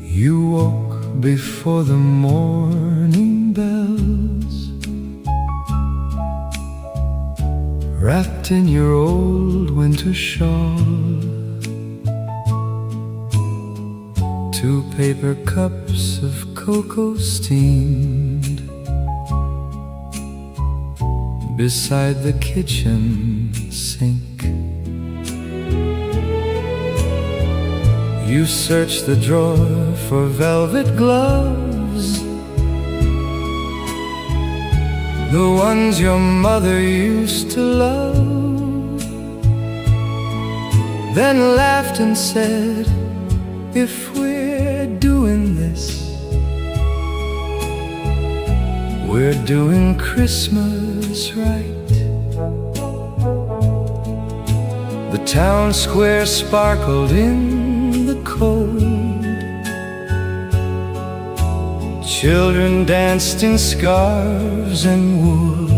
You woke before the morning bells, wrapped in your old winter shawl. 2 paper cups of cocoa steamed beside the kitchen sink. You searched the drawer for velvet gloves, the ones your mother used to love, then laughed and said, if we're doing this, we're doing Christmas right. The town square sparkled in the cold, children danced in scarves and wool.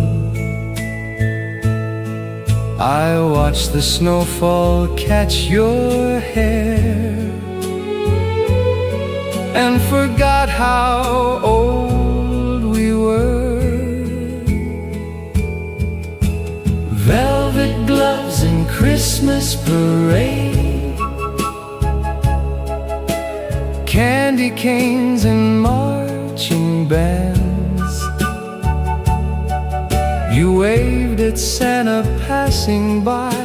I watched the snowfall catch your hair and forgot how old we were. Velvet gloves and Christmas parade, candy canes and marching bands. You waved at Santa passing by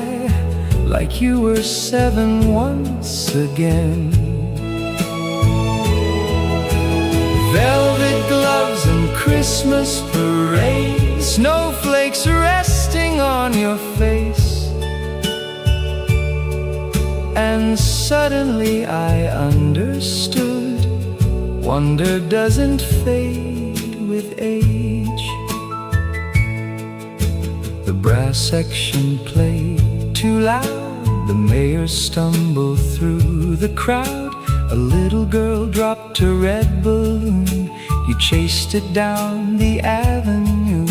like you were 7 once again. Velvet gloves and Christmas parade, snowflakes resting on your face. And suddenly I understood, wonder doesn't fade with age. The brass section played too loud, the mayor stumbled through the crowd. A little girl dropped a red balloon, you chased it down the avenue.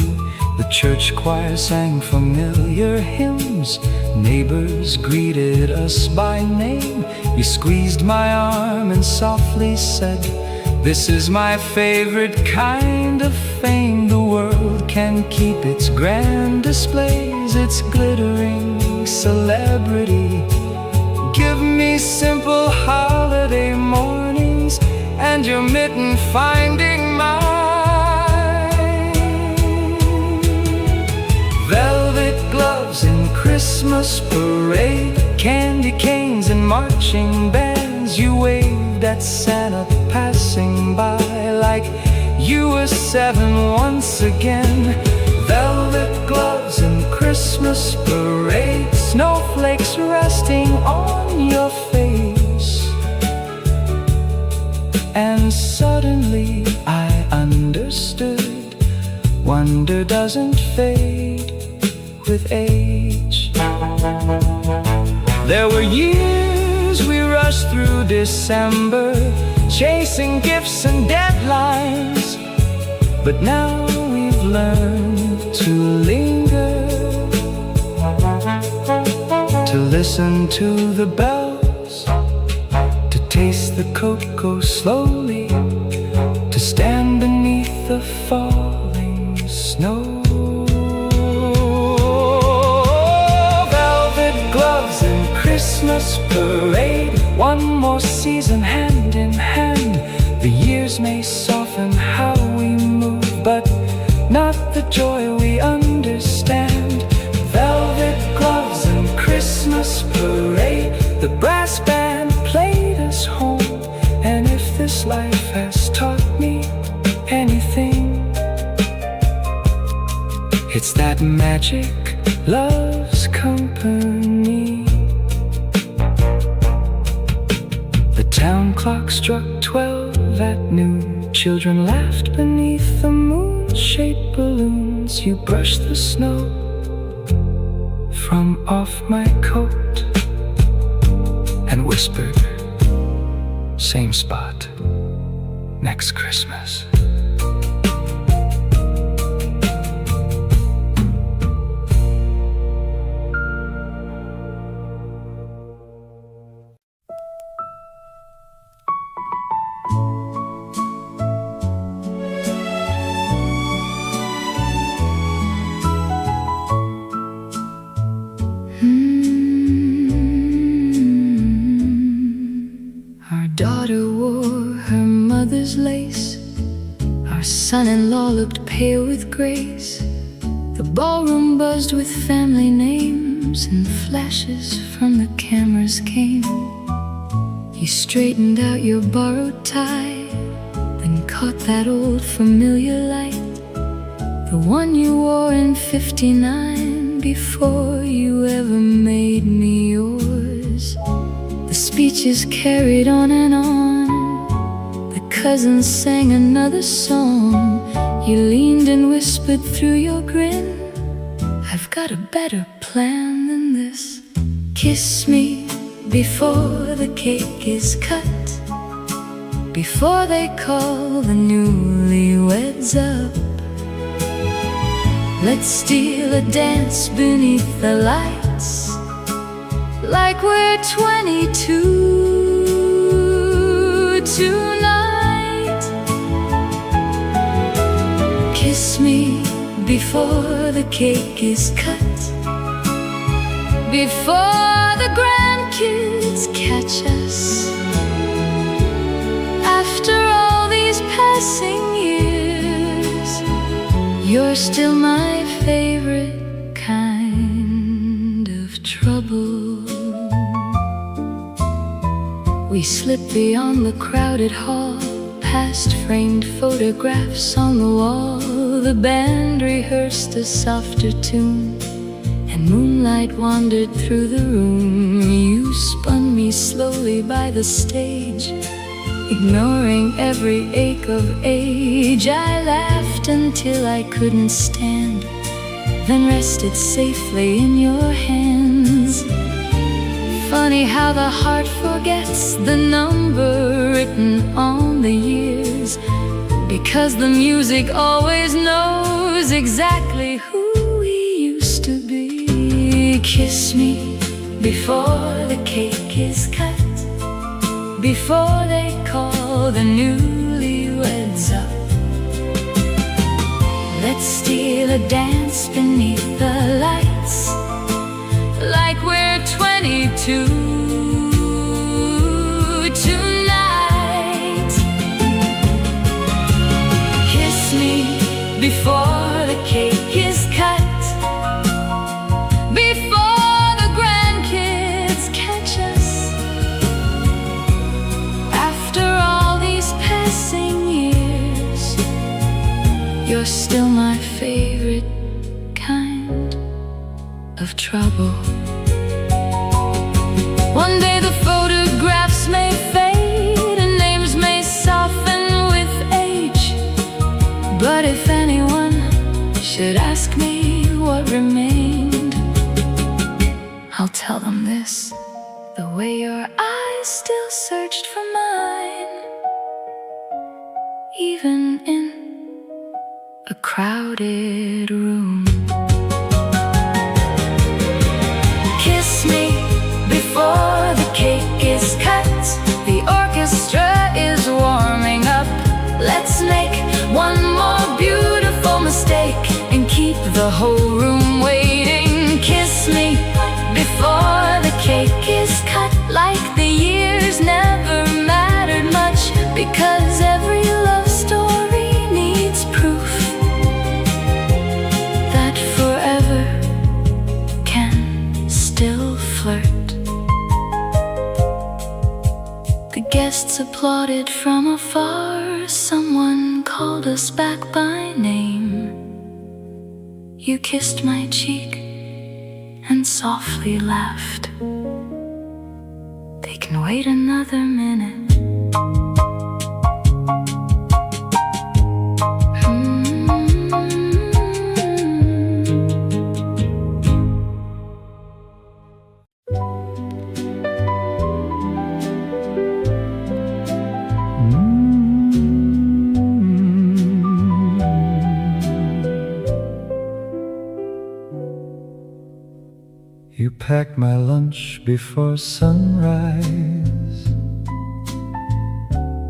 The church choir sang familiar hymns, neighbors greeted us by name. You squeezed my arm and softly said, this is my favorite kind of fame. The world can keep its grand displays, its glittering celebrity. Give me simple holiday mornings and your mitten finding mine. Velvet gloves and Christmas parade, candy canes and marching bands. You waved at Santa passing by like you were 7 once again. Velvet gloves and Christmas parade, snowflakes resting on your face. And suddenly I understood, wonder doesn't fade with age. There were years we rushed through December, chasing gifts and deadlines. But now we've learned to linger, to listen to the bells, to taste the cocoa slowly, to stand beneath the falling snow. Velvet gloves and Christmas parade, one more season hand in hand. The years may soften how we move, but not the joy we understand. Velvet gloves and Christmas parade, the brass band played us home. And if this life has taught me anything, it's that magic loves company. The town clock struck 12 at noon. Children laughed beneath the moon-shaped balloons. You brushed the snow from off my coat and whispered, same spot, next Christmas. Our daughter wore her mother's lace. Our son-in-law looked pale with grace. The ballroom buzzed with family names, and flashes from the cameras came. You straightened out your borrowed tie, then caught that old familiar light, the one you wore in '59 before you ever made me yours. The speeches carried on and on. The cousins sang another song. You leaned and whispered through your grin, I've got a better plan than this. Kiss me before the cake is cut, before they call the newlyweds up. Let's steal a dance beneath the lights, like we're 22 tonight. Kiss me before the cake is cut, before the grandkids catch us. After all these passing years, you're still my favorite kind of trouble. We slipped beyond the crowded hall, past framed photographs on the wall. The band rehearsed a softer tune, and moonlight wandered through the room. You spun me slowly by the stage, ignoring every ache of age. I laughed until I couldn't stand, then rested safely in your hands. Funny how the heart forgets the number written on the years, because the music always knows exactly who we used to be. Kiss me before the cake is cut, before they call the newlyweds up. Let's steal a dance beneath the lights, like we're 22 tonight. Kiss me before the cake is cut, before the grandkids catch us. After all these passing years, you're still my favorite kind of trouble. One day the photographs may fade and names may soften with age, but if anyone should ask me what remained, I'll tell them this: the way your eyes still searched for mine, even in a crowded room. Kiss me before the cake is cut, the orchestra is warming up. Let's make one more beautiful mistake and keep the whole room waiting. Kiss me before the cake is cut, like the years never mattered much, because every love story needs proof that forever can still flirt. The guests applauded from afar. Someone called us back by name. You kissed my cheek and softly laughed. They can wait another minute. packed my lunch before sunrise,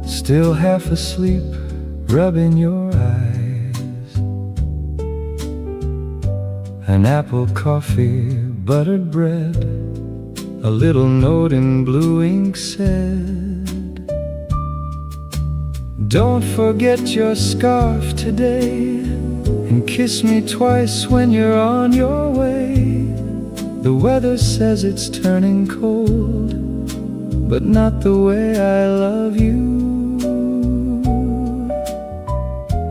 still half asleep, rubbing your eyes. An apple coffee, buttered bread, a little note in blue ink said, "Don't forget your scarf today, and kiss me twice when you're on your way. The weather says it's turning cold, but not the way I love you."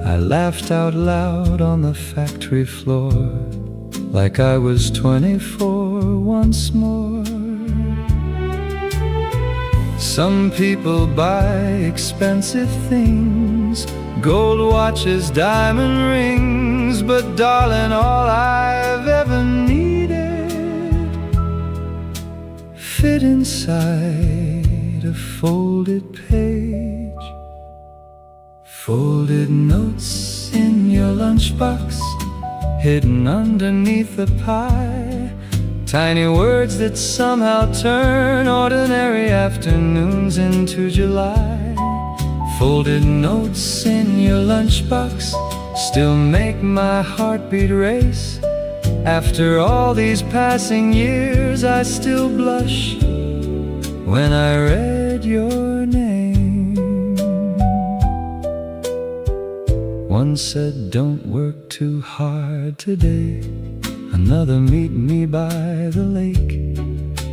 I laughed out loud on the factory floor, like I was 24 once more. Some people buy expensive things, gold watches, diamond rings, but darling, all I've ever needed fit inside a folded page. Folded notes in your lunchbox, hidden underneath the pie. Tiny words that somehow turn ordinary afternoons into July. Folded notes in your lunchbox still make my heartbeat race. After all these passing years, I still blush when I read your name. One said, "Don't work too hard today." Another, "Meet me by the lake."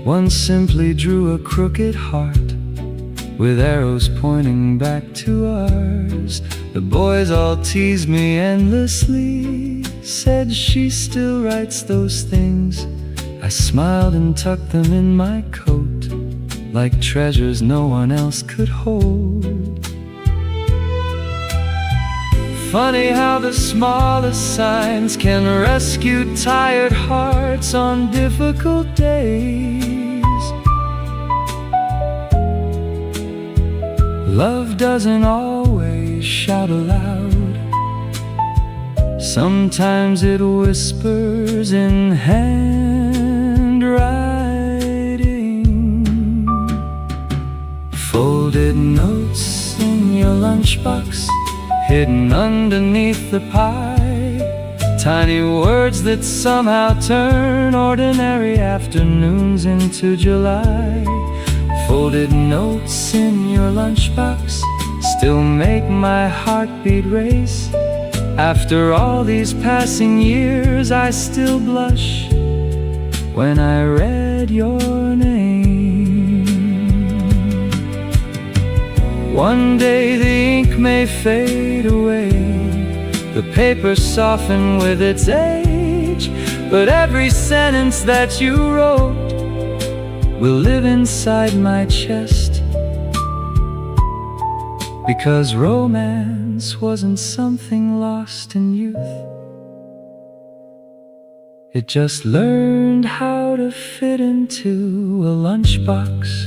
One simply drew a crooked heart with arrows pointing back to ours. The boys all teased me endlessly, said she still writes those things. I smiled and tucked them in my coat, like treasures no one else could hold. Funny how the smallest signs can rescue tired hearts on difficult days. Love doesn't always shout aloud. Sometimes it whispers in handwriting. Folded notes in your lunchbox, hidden underneath the pie. Tiny words that somehow turn ordinary afternoons into July. Folded notes in your lunchbox still make my heartbeat race. After all these passing years, I still blush when I read your name. One day the ink may fade away, the paper soften with its age, but every sentence that you wrote will live inside my chest. Because romance wasn't something lost in youth, it just learned how to fit into a lunchbox.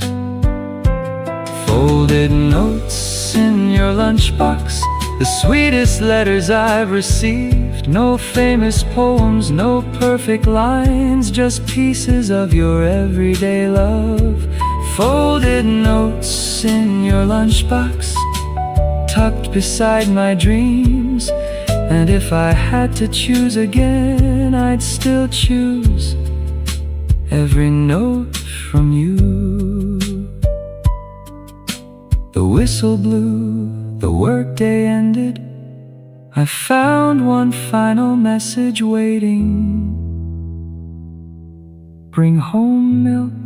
Folded notes in your lunchbox, the sweetest letters I've received. No famous poems, no perfect lines, just pieces of your everyday love. Folded notes in your lunchbox, tucked beside my dreams. And if I had to choose again, I'd still choose every note from you. The whistle blew, the workday ended. I found one final message waiting. Bring home milk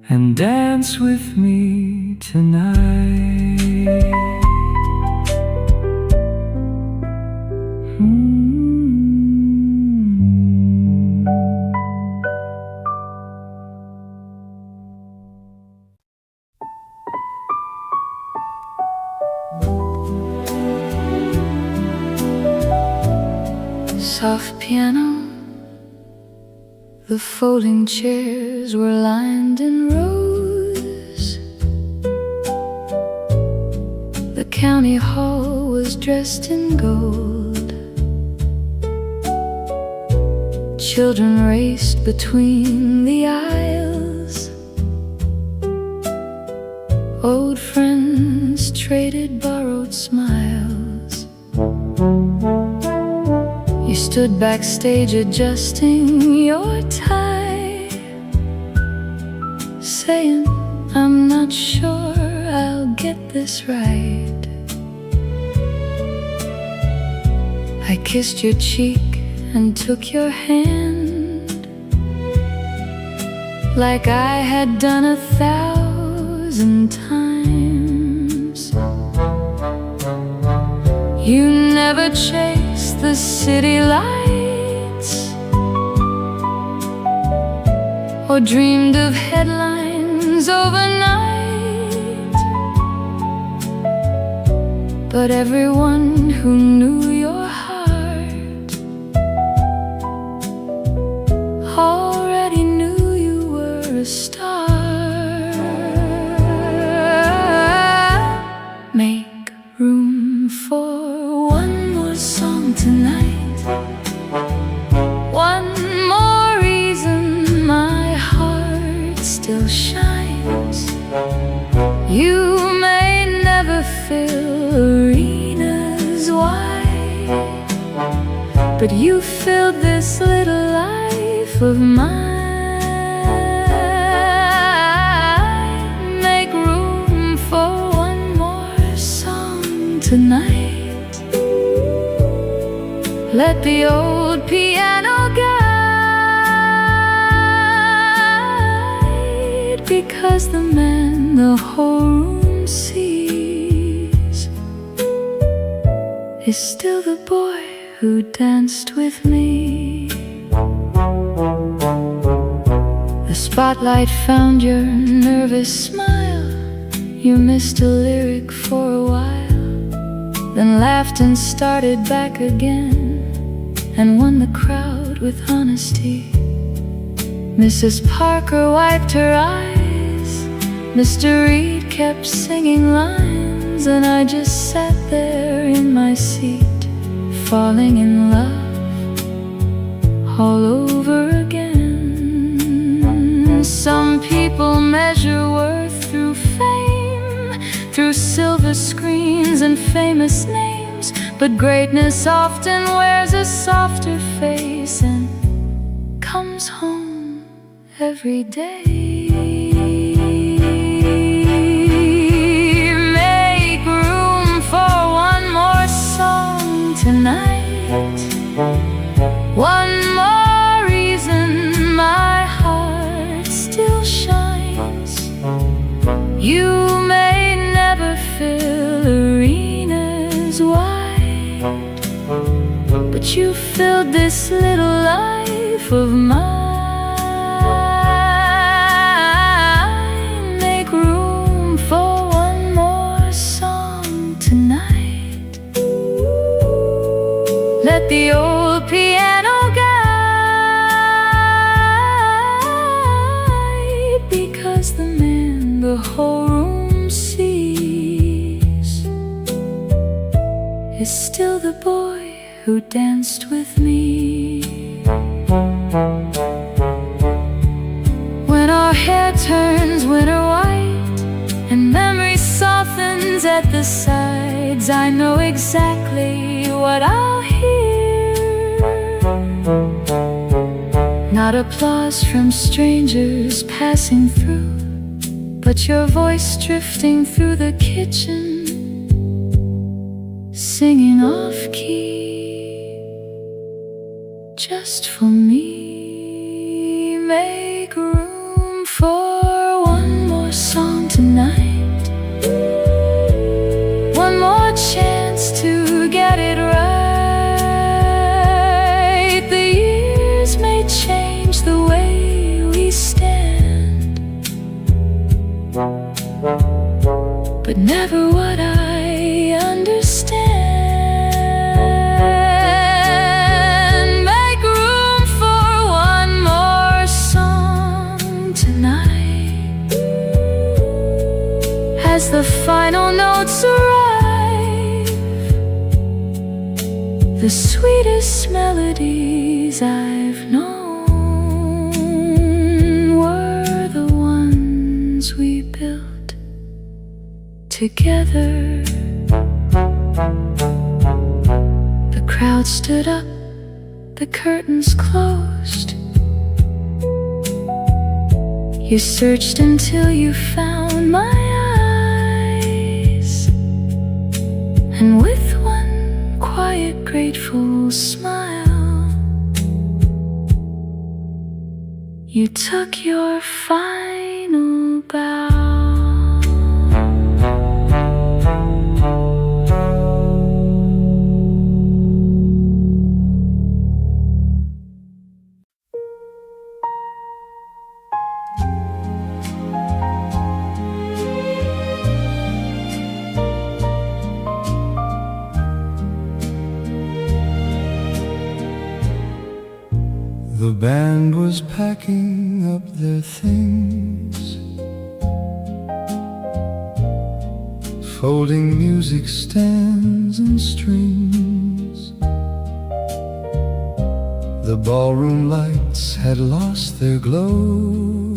and dance with me tonight. Soft piano, the folding chairs were lined in rows. The county hall was dressed in gold. children raced between the aisles. Old friends traded borrowed smiles. You stood backstage adjusting your tie, saying, I'm not sure I'll get this right. I kissed your cheek and took your hand, like I had done 1,000 times. You never chased the city lights, or dreamed of headlines overnight. But everyone who knew your heart already knew you were a star. Make room for one more song tonight, one more reason my heart still shines. You may never fill arenas wide, but you filled this little life of mine. Make room for one more song tonight. Let the old piano guide, because the man the whole room sees is still the boy who danced with me. The spotlight found your nervous smile. You missed a lyric for a while, then laughed and started back again, and won the crowd with honesty. Mrs. Parker wiped her eyes, Mr. Reed kept singing lines, and I just sat there in my seat, falling in love all over again. Some people measure worth through fame, through silver screens and famous names, but greatness often wears a softer face and comes home every day. Make room for one more song tonight, one more reason my heart still shines. You may never fill arenas wide, but you filled this little life of mine. Make room for one more song tonight. Let the old piano guide, because the man the whole room sees is still the boy who danced with me. When our hair turns winter white and memory softens at the sides, I know exactly what I'll hear. Not applause from strangers passing through, but your voice drifting through the kitchen, singing off-key just for me. Make room for one more song tonight, one more chance to get it right. The years may change the way we stand, but never what I understand. Make room for one more song tonight, as the final notes arrive, the sweetest melodies I've known. together. The crowd stood up, the curtains closed. You searched until you found my eyes, and with one quiet, grateful smile, you took your final bow. The band was packing up their things, folding music stands and strings. The ballroom lights had lost their glow,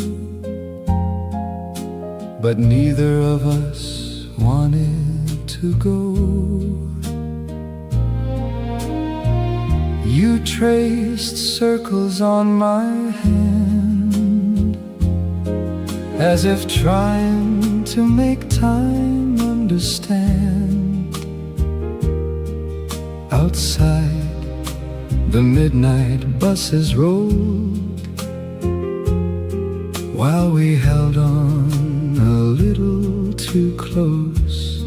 but neither of us wanted to go. You traced circles on my hand, as if trying to make time understand. Outside, the midnight buses rolled, while we held on a little too close.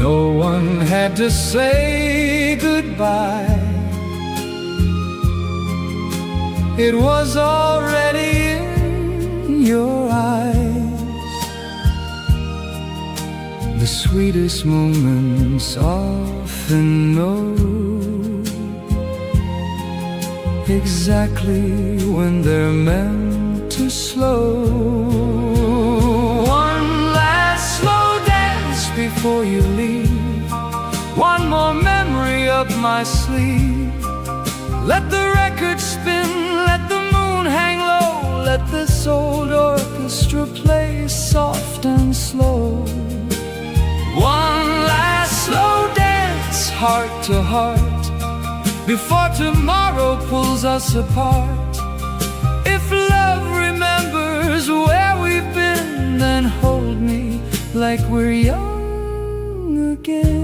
No one had to say goodbye, it was already in your eyes. The sweetest moments often know exactly when they're meant to slow. One last slow dance before you leave, one more memory up my sleeve. Let the record spin, let the moon hang low, let this old orchestra play soft and slow. One last slow dance, heart to heart, before tomorrow pulls us apart. If love remembers where we've been, then hold me like we're young again.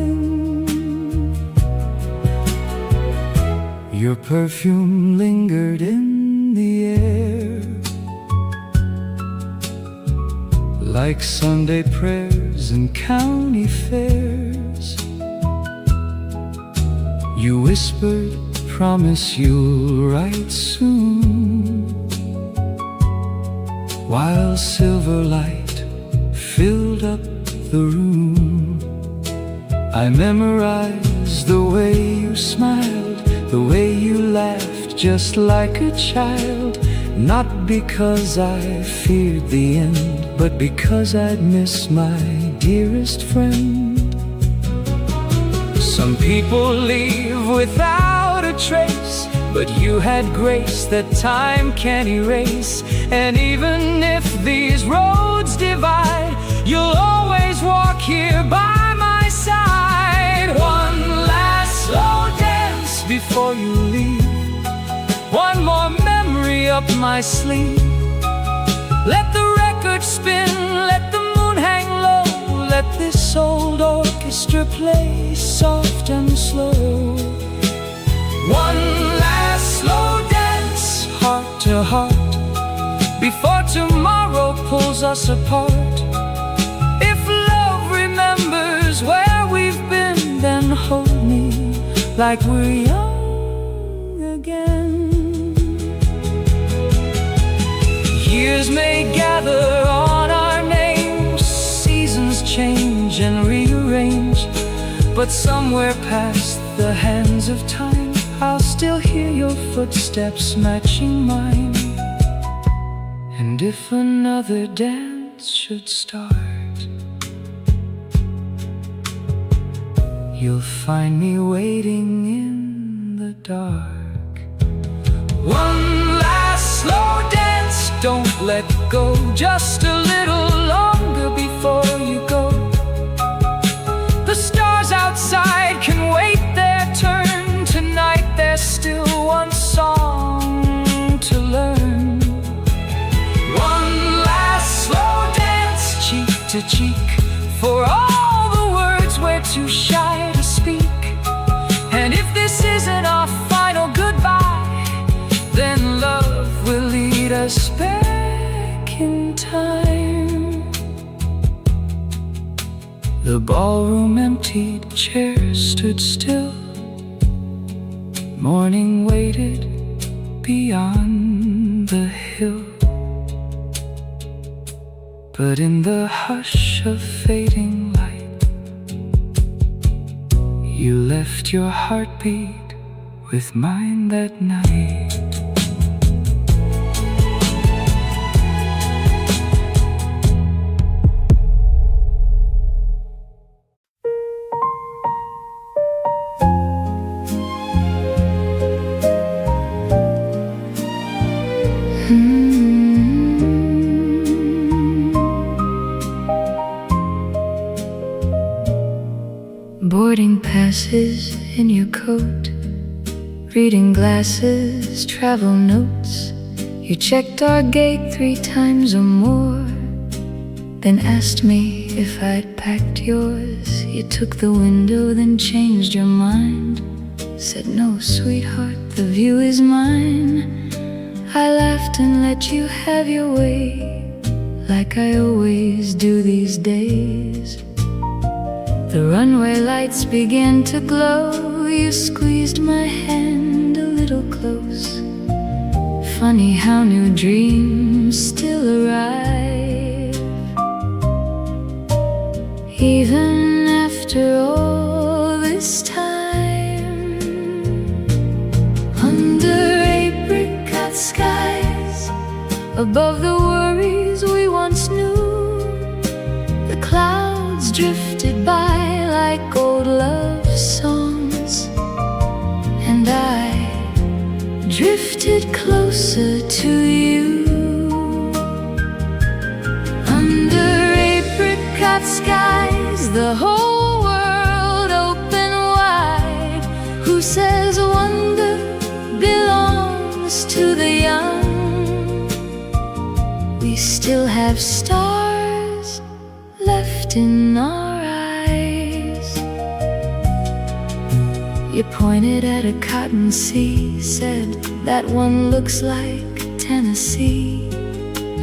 Your perfume lingered in the air, like Sunday prayers and county fairs. You whispered, promise you'll write soon, while silver light filled up the room. I memorized the way you smiled, the way you laughed just like a child. Not because I feared the end, but because I'd miss my dearest friend. Some people leave without a trace, but you had grace that time can't erase. And even if these roads divide, you'll always walk here by my side. One last slow dance before you leave, one more memory up my sleeve. Let the record spin, let the moon hang low, let this old orchestra play soft and slow. One last slow dance, heart to heart, before tomorrow pulls us apart. If love remembers where we've been, then hold me like we're young again. Years may gather on our names, seasons change and rearrange, but somewhere past the hands of time, I'll still hear your footsteps matching mine. And if another dance should start, you'll find me waiting in the dark. One last slow dance, don't let go, just a little longer. to cheek. For all the words we're too shy to speak. And if this isn't our final goodbye, then love will lead us back in time. The ballroom emptied, chairs stood still. Morning waited beyond the hill. But in the hush of fading light, you left your heartbeat with mine that night. Boarding passes in your coat, reading glasses, travel notes. You checked our gate 3 times or more, then asked me if I'd packed yours. You took the window, then changed your mind. Said, no, sweetheart, the view is mine. I laughed and let you have your way, like I always do these days. The runway lights began to glow. You squeezed my hand a little close. Funny how new dreams still arrive, even after all this time. Under apricot skies, above the worries we once knew, the clouds drifted by like old love songs, and I drifted closer to you. Under apricot skies, the whole world open wide. Who says wonder belongs to the young? We still have stars left in our eyes. You pointed at a cotton sea, said, that one looks like Tennessee.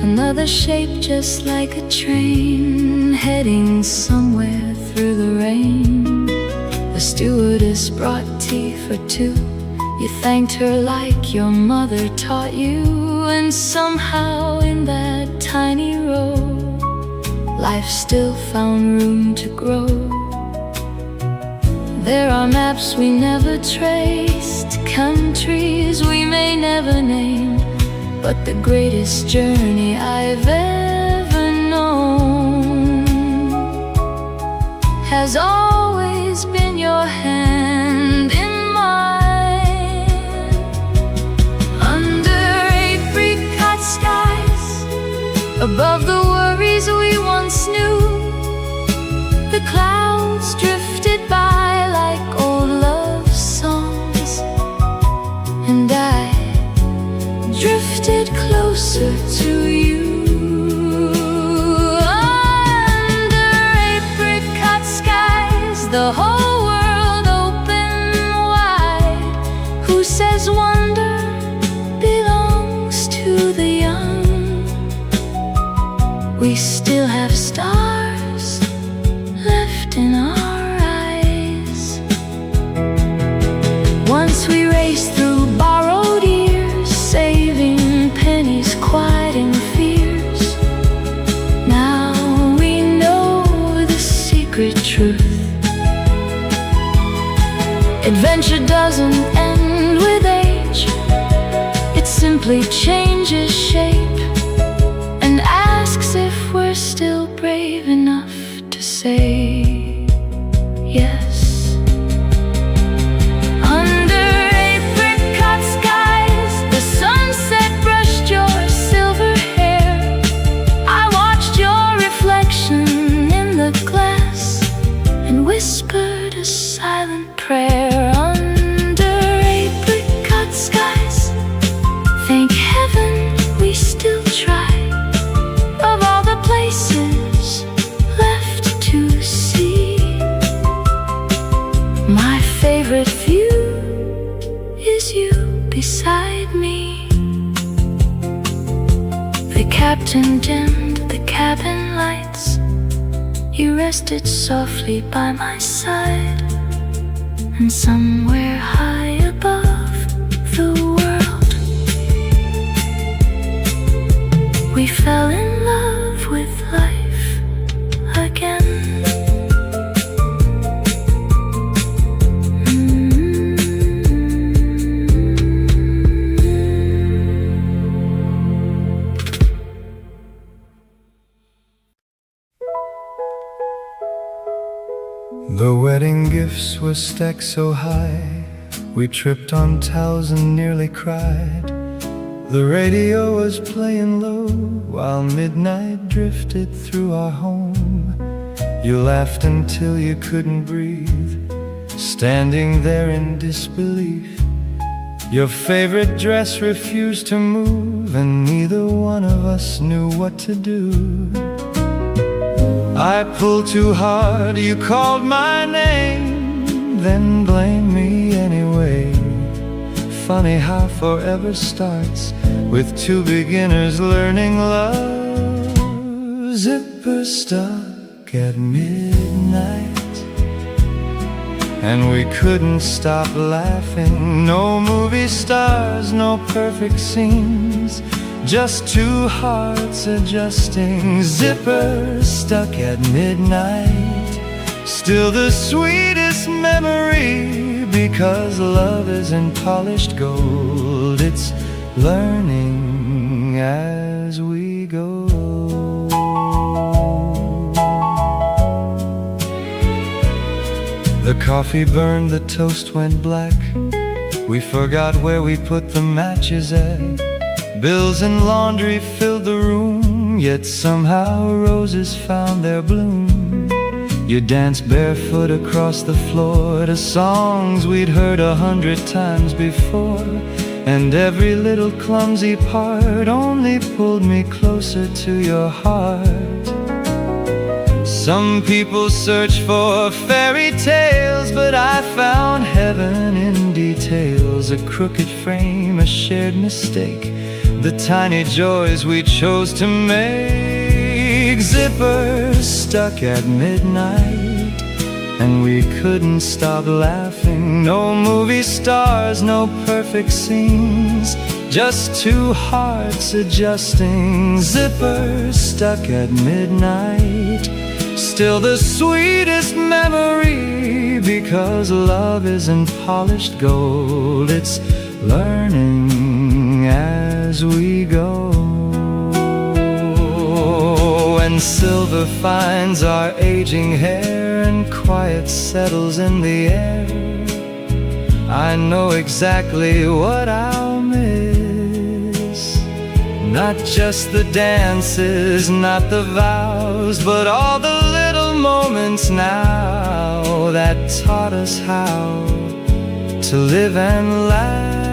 Another shape just like a train, heading somewhere through the rain. The stewardess brought tea for 2. You thanked her like your mother taught you. And somehow in that tiny row, life still found room to grow. There are maps we never traced, countries we may never name, but the greatest journey I've ever known has always been your hand in mine. Under apricot skies, above the worries we once knew, the clouds drifted by like old love songs, and I drifted closer to you. Under apricot skies, the whole world open wide. Who says wonder belongs to the young? We still have stars left in our eyes. Once we raced through borrowed years, saving pennies, quieting fears. Now we know the secret truth. Adventure doesn't end with age, it simply changes shape and asks if we're still brave enough to say yes. Under apricot skies, the sunset brushed your silver hair. I watched your reflection in the glass and whispered a silent prayer. Under apricot skies, thank heaven we still try. Of all the places curtain dimmed the cabin lights. You rested softly by my side, and somewhere high above the world, we fell in love with life again. The wedding gifts were stacked so high, we tripped on towels and nearly cried. The radio was playing low while midnight drifted through our home. You laughed until you couldn't breathe, standing there in disbelief. Your favorite dress refused to move, and neither one of us knew what to do. I pulled too hard, you called my name, then blamed me anyway. Funny how forever starts with two beginners learning love. Zipper stuck at midnight, and we couldn't stop laughing. No movie stars, no perfect scenes, just two hearts adjusting. Zipper stuck at midnight, still the sweetest memory, because love isn't polished gold, it's learning as we go. The coffee burned, the toast went black, we forgot where we put the matches at. Bills and laundry filled the room, yet somehow roses found their bloom. You danced barefoot across the floor to songs we'd heard 100 times before, and every little clumsy part only pulled me closer to your heart. Some people search for fairy tales, but I found heaven in details. A crooked frame, a shared mistake, the tiny joys we chose to make. Zippers stuck at midnight, and we couldn't stop laughing. No movie stars, no perfect scenes, just two hearts adjusting. Zippers stuck at midnight, still the sweetest memory, because love isn't polished gold, it's learning as we go. When silver finds our aging hair and quiet settles in the air, I know exactly what I'll miss. Not just the dances, not the vows, but all the little moments now that taught us how to live and laugh.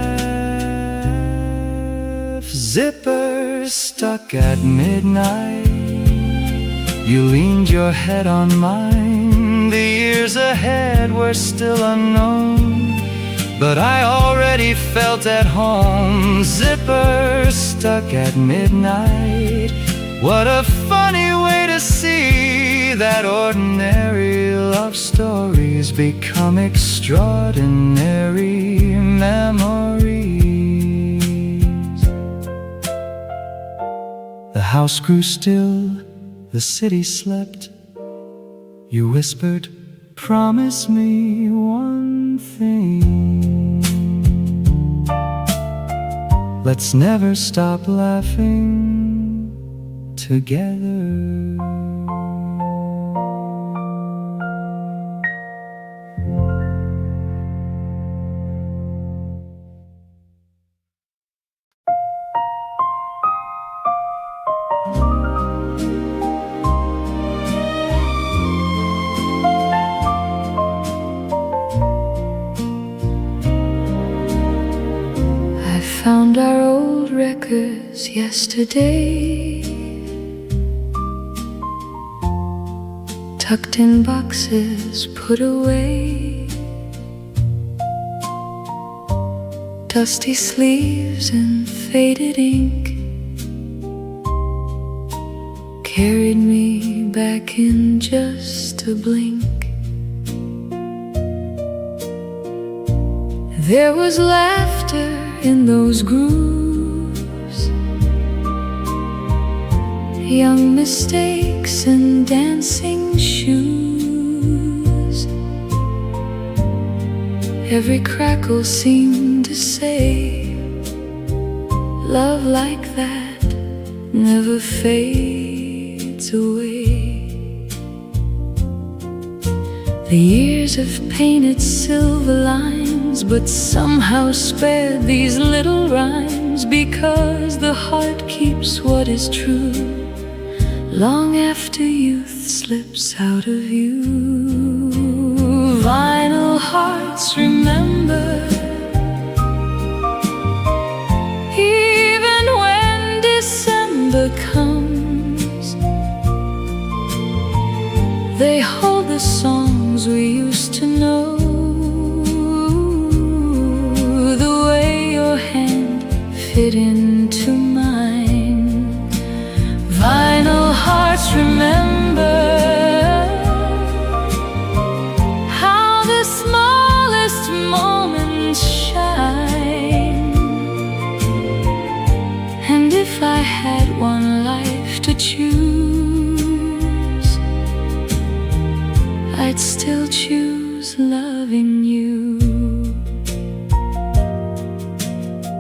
Zippers stuck at midnight, you leaned your head on mine. The years ahead were still unknown, but I already felt at home. Zippers stuck at midnight, what a funny way to see that ordinary love stories become extraordinary memories. The house grew still, the city slept. You whispered, promise me one thing, let's never stop laughing together. Found our old records yesterday, tucked in boxes put away, dusty sleeves and faded ink, carried me back in just a blink. There was laughter in those grooves, young mistakes and dancing shoes. Every crackle seemed to say, love like that never fades away. The years have painted silver lines, but somehow spared these little rhymes, because the heart keeps what is true long after youth slips out of view. Vinyl hearts remember, even when December comes. They hold the songs we used to know, the way your hand fit into mine. Vinyl hearts remember how the smallest moments shine. And if I had one life to choose, I'd still choose loving you.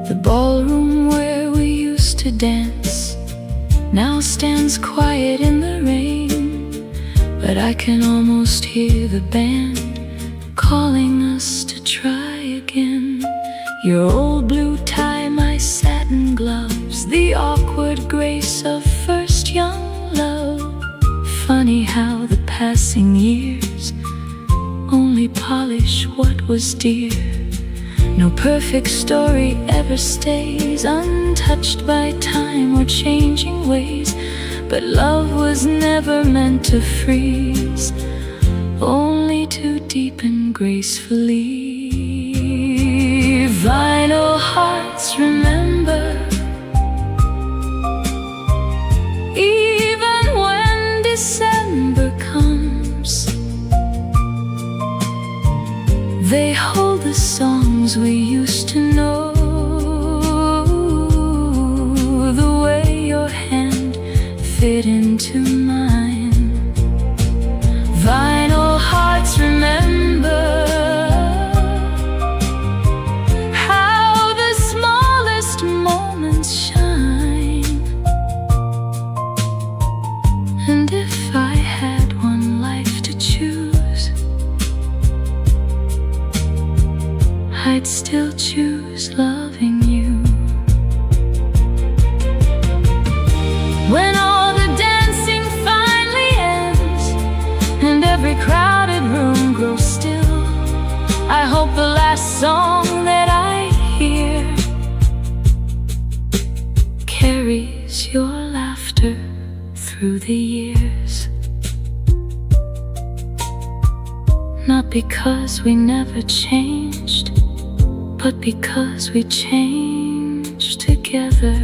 The ballroom where we used to dance now stands quiet in the rain, but I can almost hear the band calling us to try again. Your old blue tie, my satin gloves, the awkward grace of first young love. Funny how the passing years only polish what was dear. No perfect story ever stays untouched by time or changing ways, but love was never meant to freeze, only to deepen gracefully. Vinyl hearts remember, even when December comes. They hold the songs we used to know, the way your hand fit into mine. Vinyl hearts remember how the smallest moments shine. And if I had one life to choose, I'd still choose loving you. When all the dancing finally ends and every crowded room grows still, I hope the last song that I hear carries your laughter through the years. Not because we never changed, but because we changed together.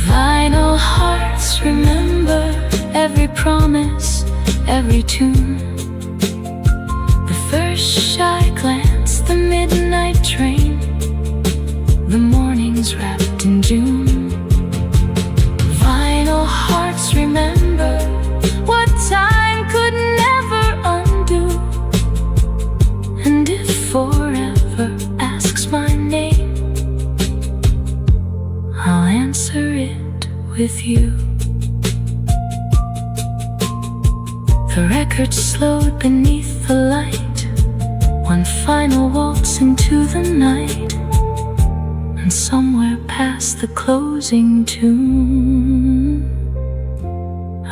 Vinyl hearts remember every promise, every tune, the first shy glance, the midnight train, the mornings wrapped in June. Vinyl hearts remember what time could never undo. And if forever asks my name, I'll answer it with you. The record slowed beneath the light, one final waltz into the night, and somewhere past the closing tune,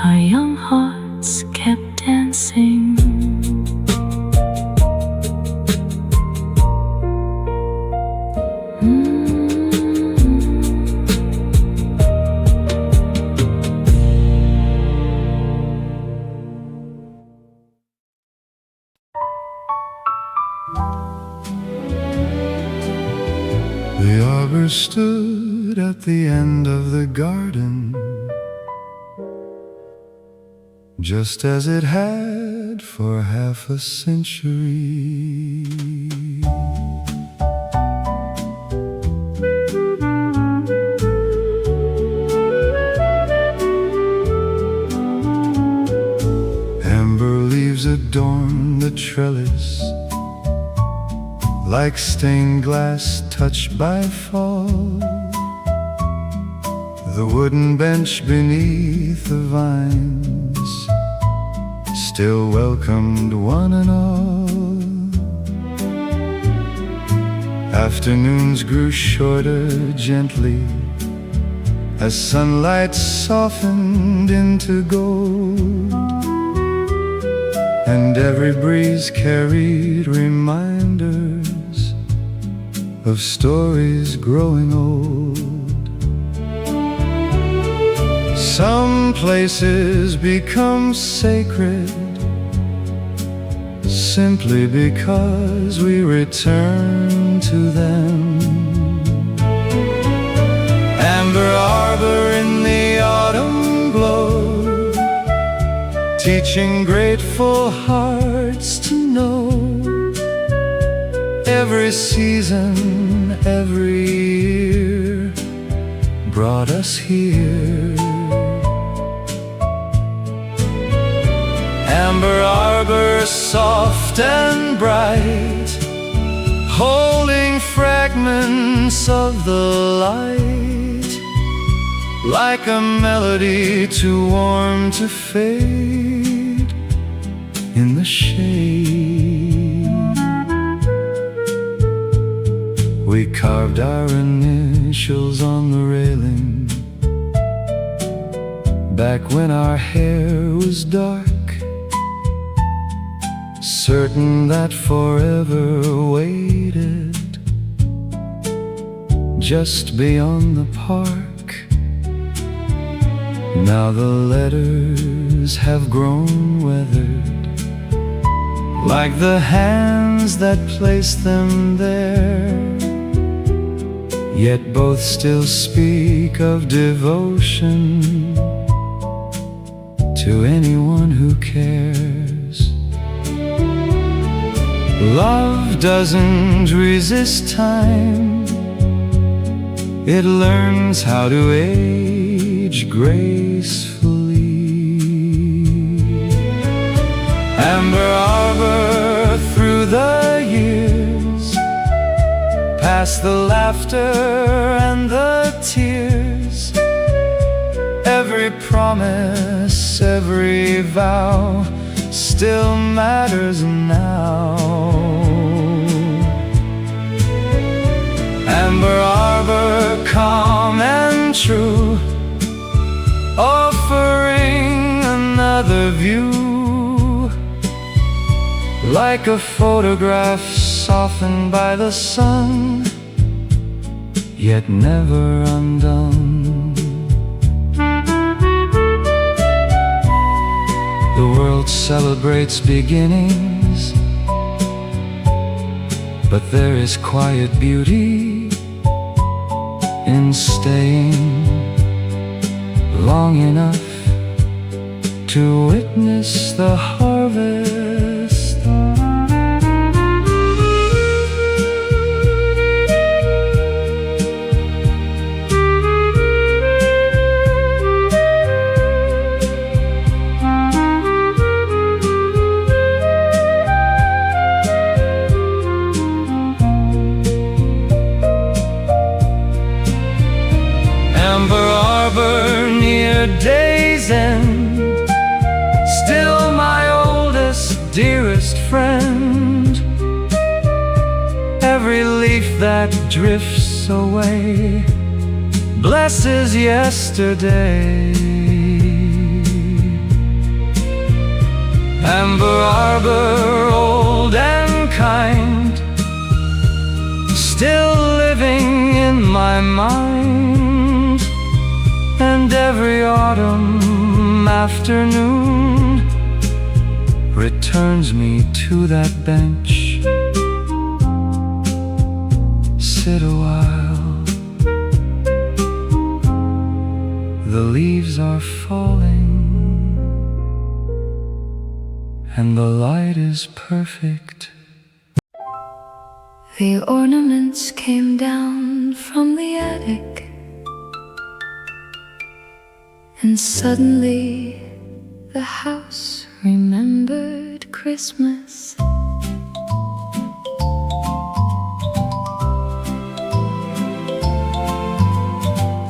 our young hearts kept dancing. The arbor stood at the end of the garden, just as it had for half a century. Amber leaves adorn the trellis, like stained glass touched by fall. The wooden bench beneath the vines still welcomed one and all. Afternoons grew shorter gently as sunlight softened into gold, and every breeze carried reminders of stories growing old. Some places become sacred simply because we return to them. Amber Arbor in the autumn glow, teaching grateful hearts to know every season, every year brought us here. Amber Arbor, soft and bright, holding fragments of the light, like a melody too warm to fade in the shade. We carved our initials on the railing back when our hair was dark, certain that forever waited just beyond the park. Now the letters have grown weathered, like the hands that placed them there, yet both still speak of devotion to anyone who cares. Love doesn't resist time, it learns how to age gracefully. Amber Arbor through the years, past the laughter and the tears, every promise, every vow still matters now. Amber Arbor, calm and true, offering another view, like a photograph softened by the sun, yet never undone. The world celebrates beginnings, but there is quiet beauty in staying long enough to witness the harvest. Amber Arbor near day's end, still my oldest, dearest friend. Every leaf that drifts away blesses yesterday. Amber Arbor, old and kind, still living in my mind, and every autumn afternoon returns me to that bench. Sit a while, the leaves are falling, and the light is perfect. The ornaments came down from the attic, and suddenly the house remembered Christmas.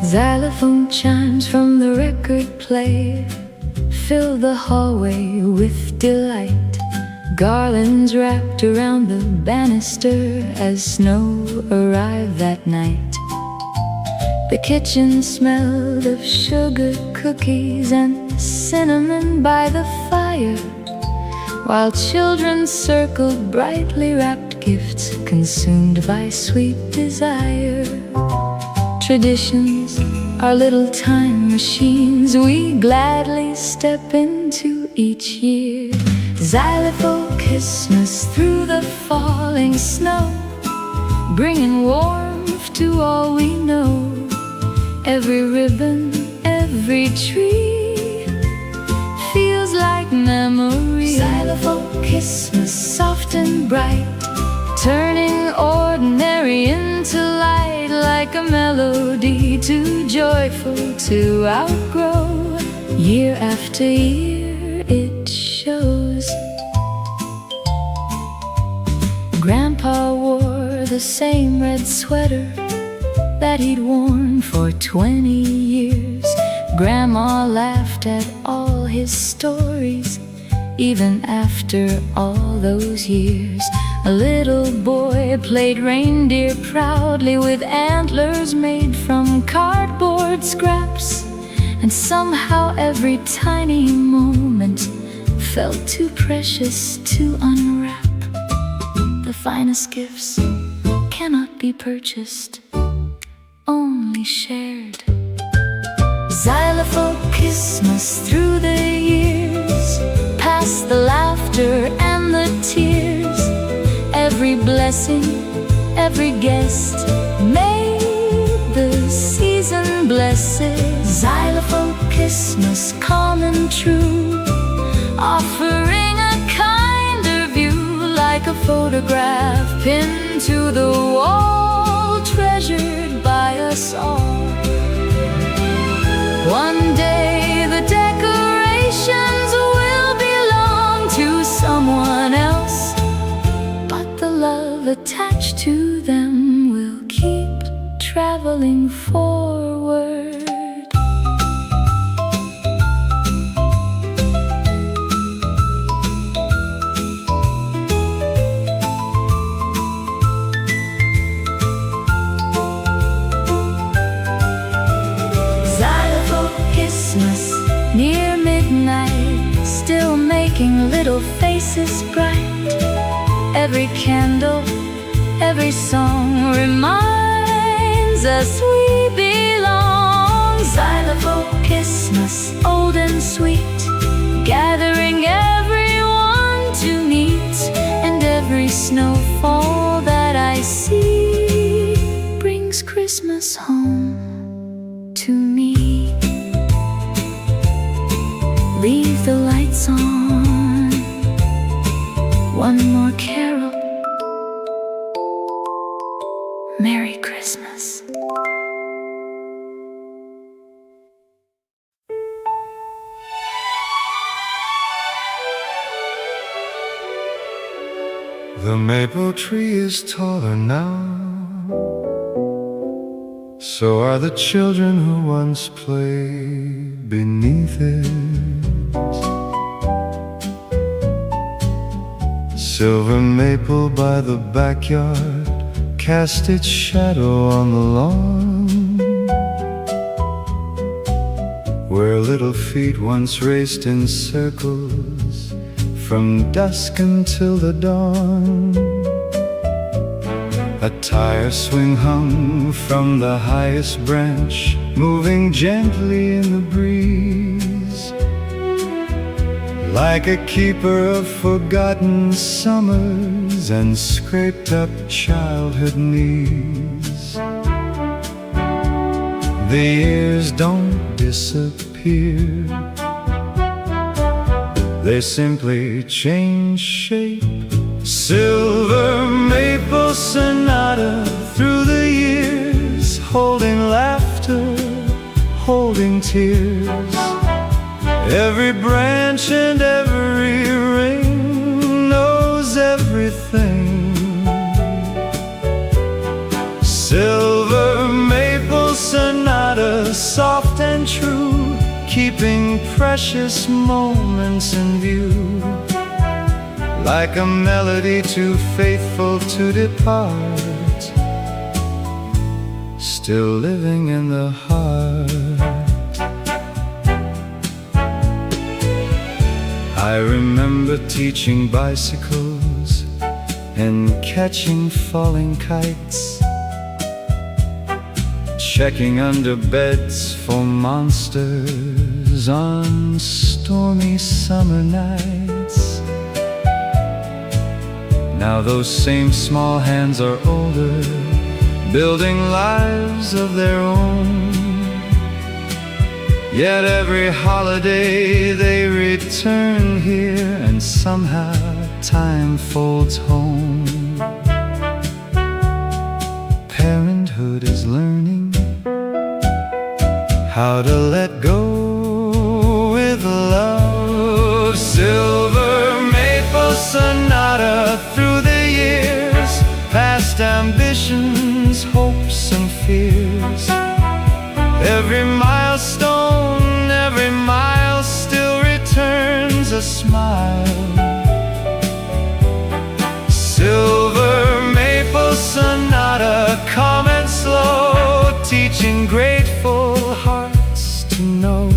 Xylophone chimes from the record player filled the hallway with delight. Garlands wrapped around the banister as snow arrived that night. The kitchen smelled of sugar cookies and cinnamon by the fire, while children circled brightly wrapped gifts consumed by sweet desire. Traditions are little time machines we gladly step into each year. Xylophone Christmas through the falling snow, bringing warmth to all we know. Every ribbon, every tree feels like memory. Xylophone Christmas, soft and bright, turning ordinary into light, like a melody too joyful to outgrow. Year after year it shows. Grandpa wore the same red sweater that he'd worn for 20 years. Grandma laughed at all his stories, even after all those years. A little boy played reindeer proudly with antlers made from cardboard scraps, and somehow every tiny moment felt too precious to unwrap. The finest gifts cannot be purchased, only shared. Xylophone Christmas through the years, past the laughter and the tears. Every blessing, every guest made the season blessed. Xylophone Christmas, calm and true, offering a kinder view, like a photograph pinned to the wall, treasured by us all. One day the decorations will belong to someone else, but the love attached to them will keep traveling forward. Christmas, near midnight, still making little faces bright. Every candle, every song reminds us we belong. Xylophone Christmas, old and sweet, gathering everyone to meet. And every snowfall that I see brings Christmas home to me. Leave the lights on, one more carol. Merry Christmas. The maple tree is taller now, so are the children who once played beneath it. Silver maple by the backyard cast its shadow on the lawn, where little feet once raced in circles from dusk until the dawn. A tire swing hung from the highest branch, moving gently in the breeze, like a keeper of forgotten summers and scraped up childhood knees. The years don't disappear, they simply change shape. Silver maple sonata through the years, holding laughter, holding tears. Every branch and every ring knows everything. Silver maple sonata, soft and true, keeping precious moments in view. Like a melody too faithful to depart, still living in the heart. I remember teaching bicycles and catching falling kites, checking under beds for monsters on stormy summer nights. Now those same small hands are older, building lives of their own. Yet every holiday they return here, and somehow time folds home. Parenthood is learning how to let go with love. Silver maple sonata through the years, past ambitions, hopes and fears. Every milestone, every mile still returns a smile. Silver maple sonata, calm and slow, teaching grateful hearts to know.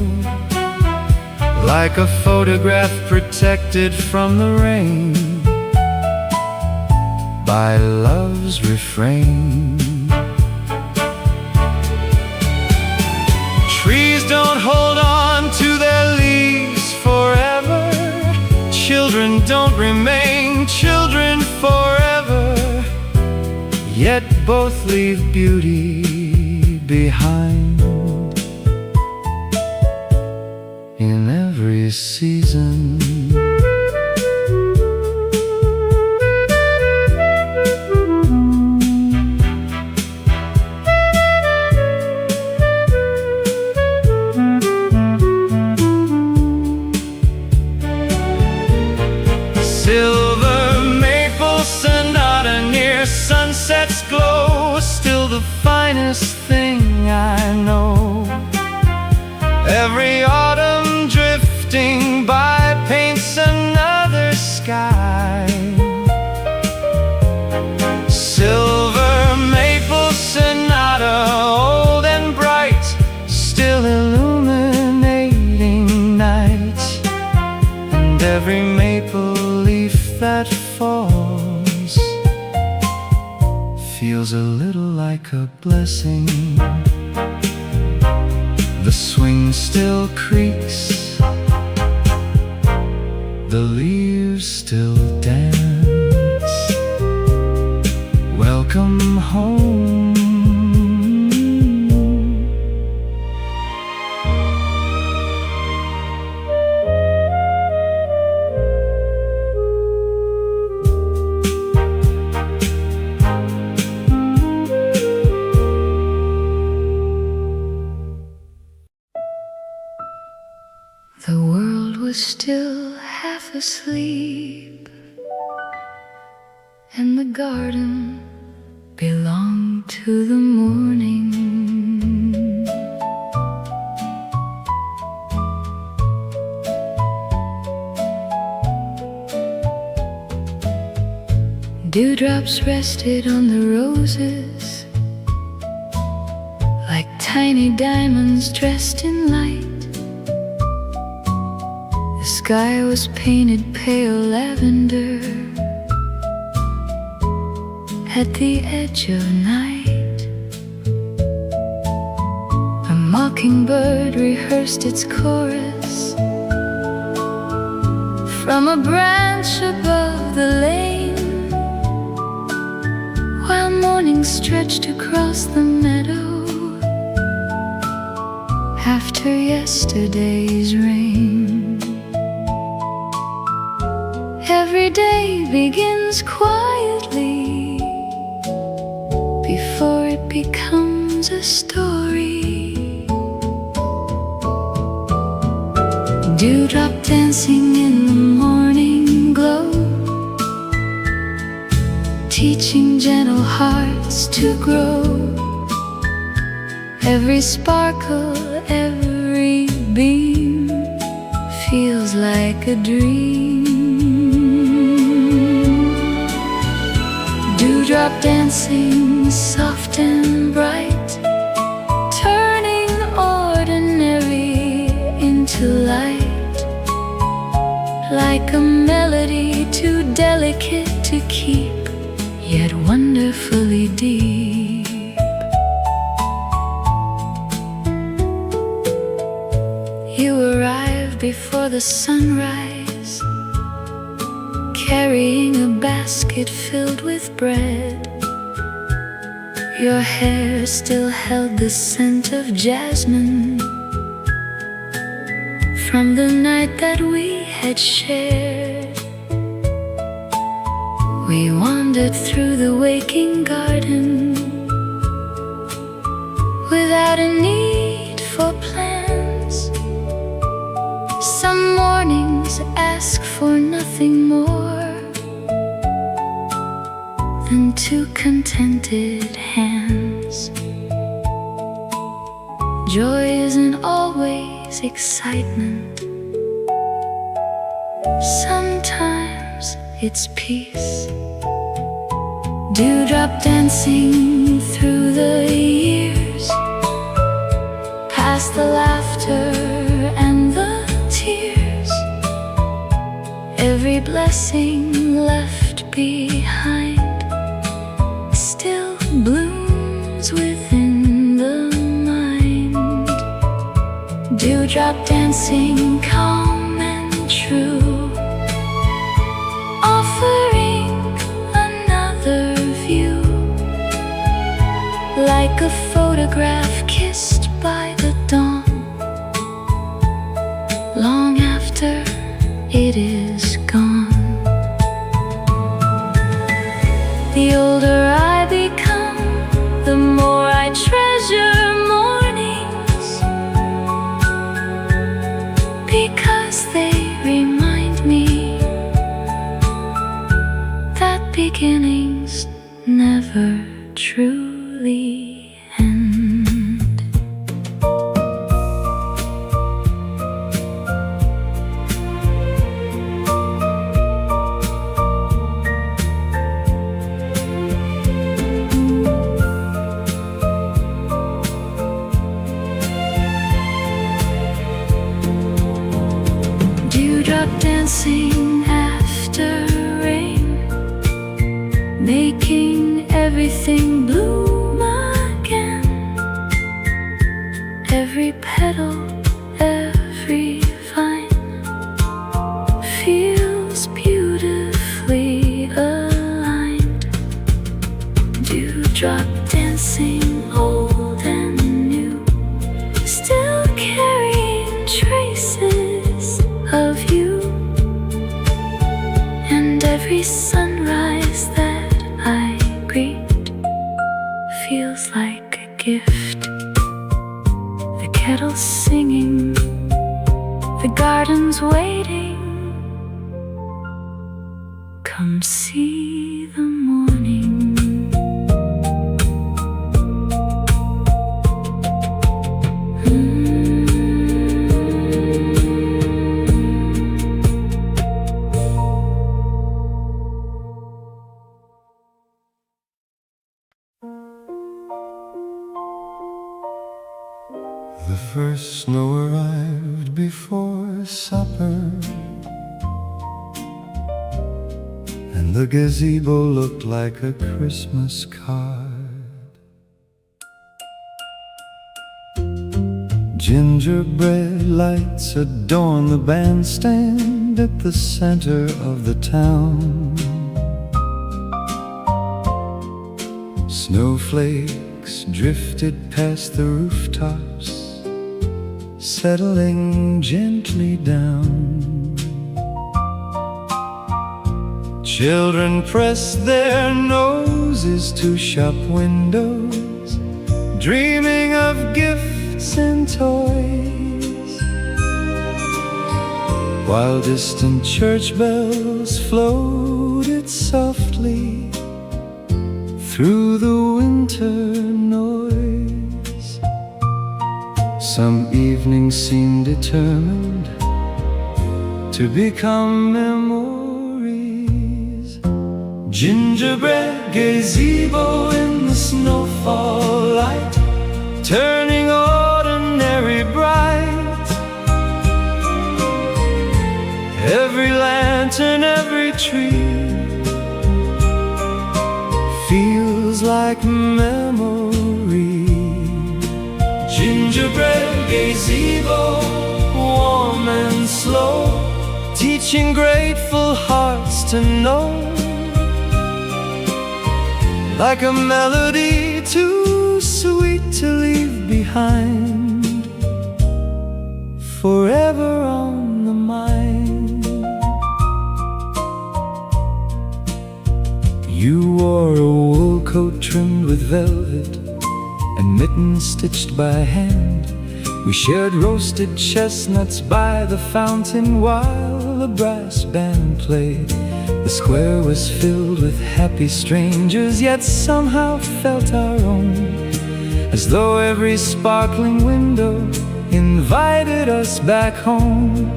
Like a photograph protected from the rain by love's refrain. Trees don't hold on to their leaves forever. Children don't remain children forever. Yet both leave beauty behind in every season. Silver maple sonata near sunset's glow, still the finest thing I know. Every autumn drifting by paints another sky. Silver maple sonata, old and bright, still illuminating night. And every maple leaf that falls feels a little like a blessing. The swing still creaks, the leaves still dance. Welcome home. The world was still half asleep, and the garden belonged to the morning. Dewdrops rested on the roses like tiny diamonds dressed in light. The sky was painted pale lavender at the edge of night. A mockingbird rehearsed its chorus from a branch above the lane, while morning stretched across the meadow after yesterday's rain. Every day begins quietly before it becomes a story. Dewdrop dancing in the morning glow, teaching gentle hearts to grow. Every sparkle, every beam feels like a dream. Dewdrop dancing, soft and bright, turning ordinary into light. Like a melody too delicate to keep, yet wonderfully deep. You arrive before the sunrise, carrying a basket filled with bread. Your hair still held the scent of jasmine from the night that we had shared. We wandered through the waking garden without a need for plans. Some mornings ask for nothing more than two contented hands. Joy isn't always excitement. Sometimes it's peace. Dewdrop dancing through the years, past the laughter and the tears. Every blessing left behind still blooms within the mind. Dewdrop dancing, calm and true, offering another view. Like a photograph kissed by the dawn, long after it is gone. The older I become, the more I treasure mornings, because they remind me that beginnings never truly end. Dewdrop dancing after rain, making everything bloom again. Every petal, every vine feels beautifully aligned. Dewdrop dancing, old and new, still carrying traces of you. And every sunrise that I greet feels like a gift. The kettle's singing, the garden's waiting. Come see the morning. The first snow arrived before supper, and the gazebo looked like a Christmas card. Gingerbread lights adorn the bandstand at the center of the town. Snowflakes drifted past the rooftops, settling gently down. Children press their noses to shop windows, dreaming of gifts and toys, while distant church bells floated softly through the winter noise. Some evenings seemed determined to become memories. Gingerbread gazebo in the snowfall light, turning ordinary bright. Every lantern, every tree feels like memory. Gingerbread gazebo, warm and slow, teaching grateful hearts to know, like a melody too sweet to leave behind, forever on the mind. You wore a wool coat trimmed with velvet and mittens stitched by hand. We shared roasted chestnuts by the fountain while a brass band played. The square was filled with happy strangers, yet somehow felt our own, as though every sparkling window invited us back home.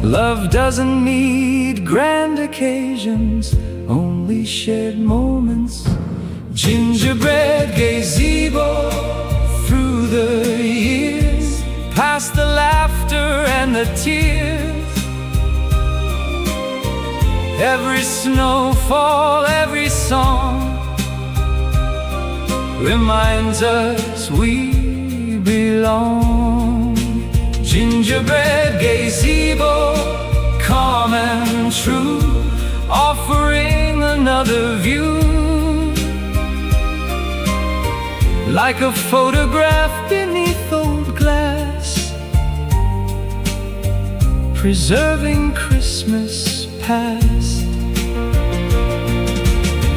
Love doesn't need grand occasions, only shared moments. Gingerbread gazebo through the years, past the laughter and the tears. Every snowfall, every song reminds us we belong. Gingerbread gazebo, calm and true, offering another view, like a photograph beneath old glass, preserving Christmas past.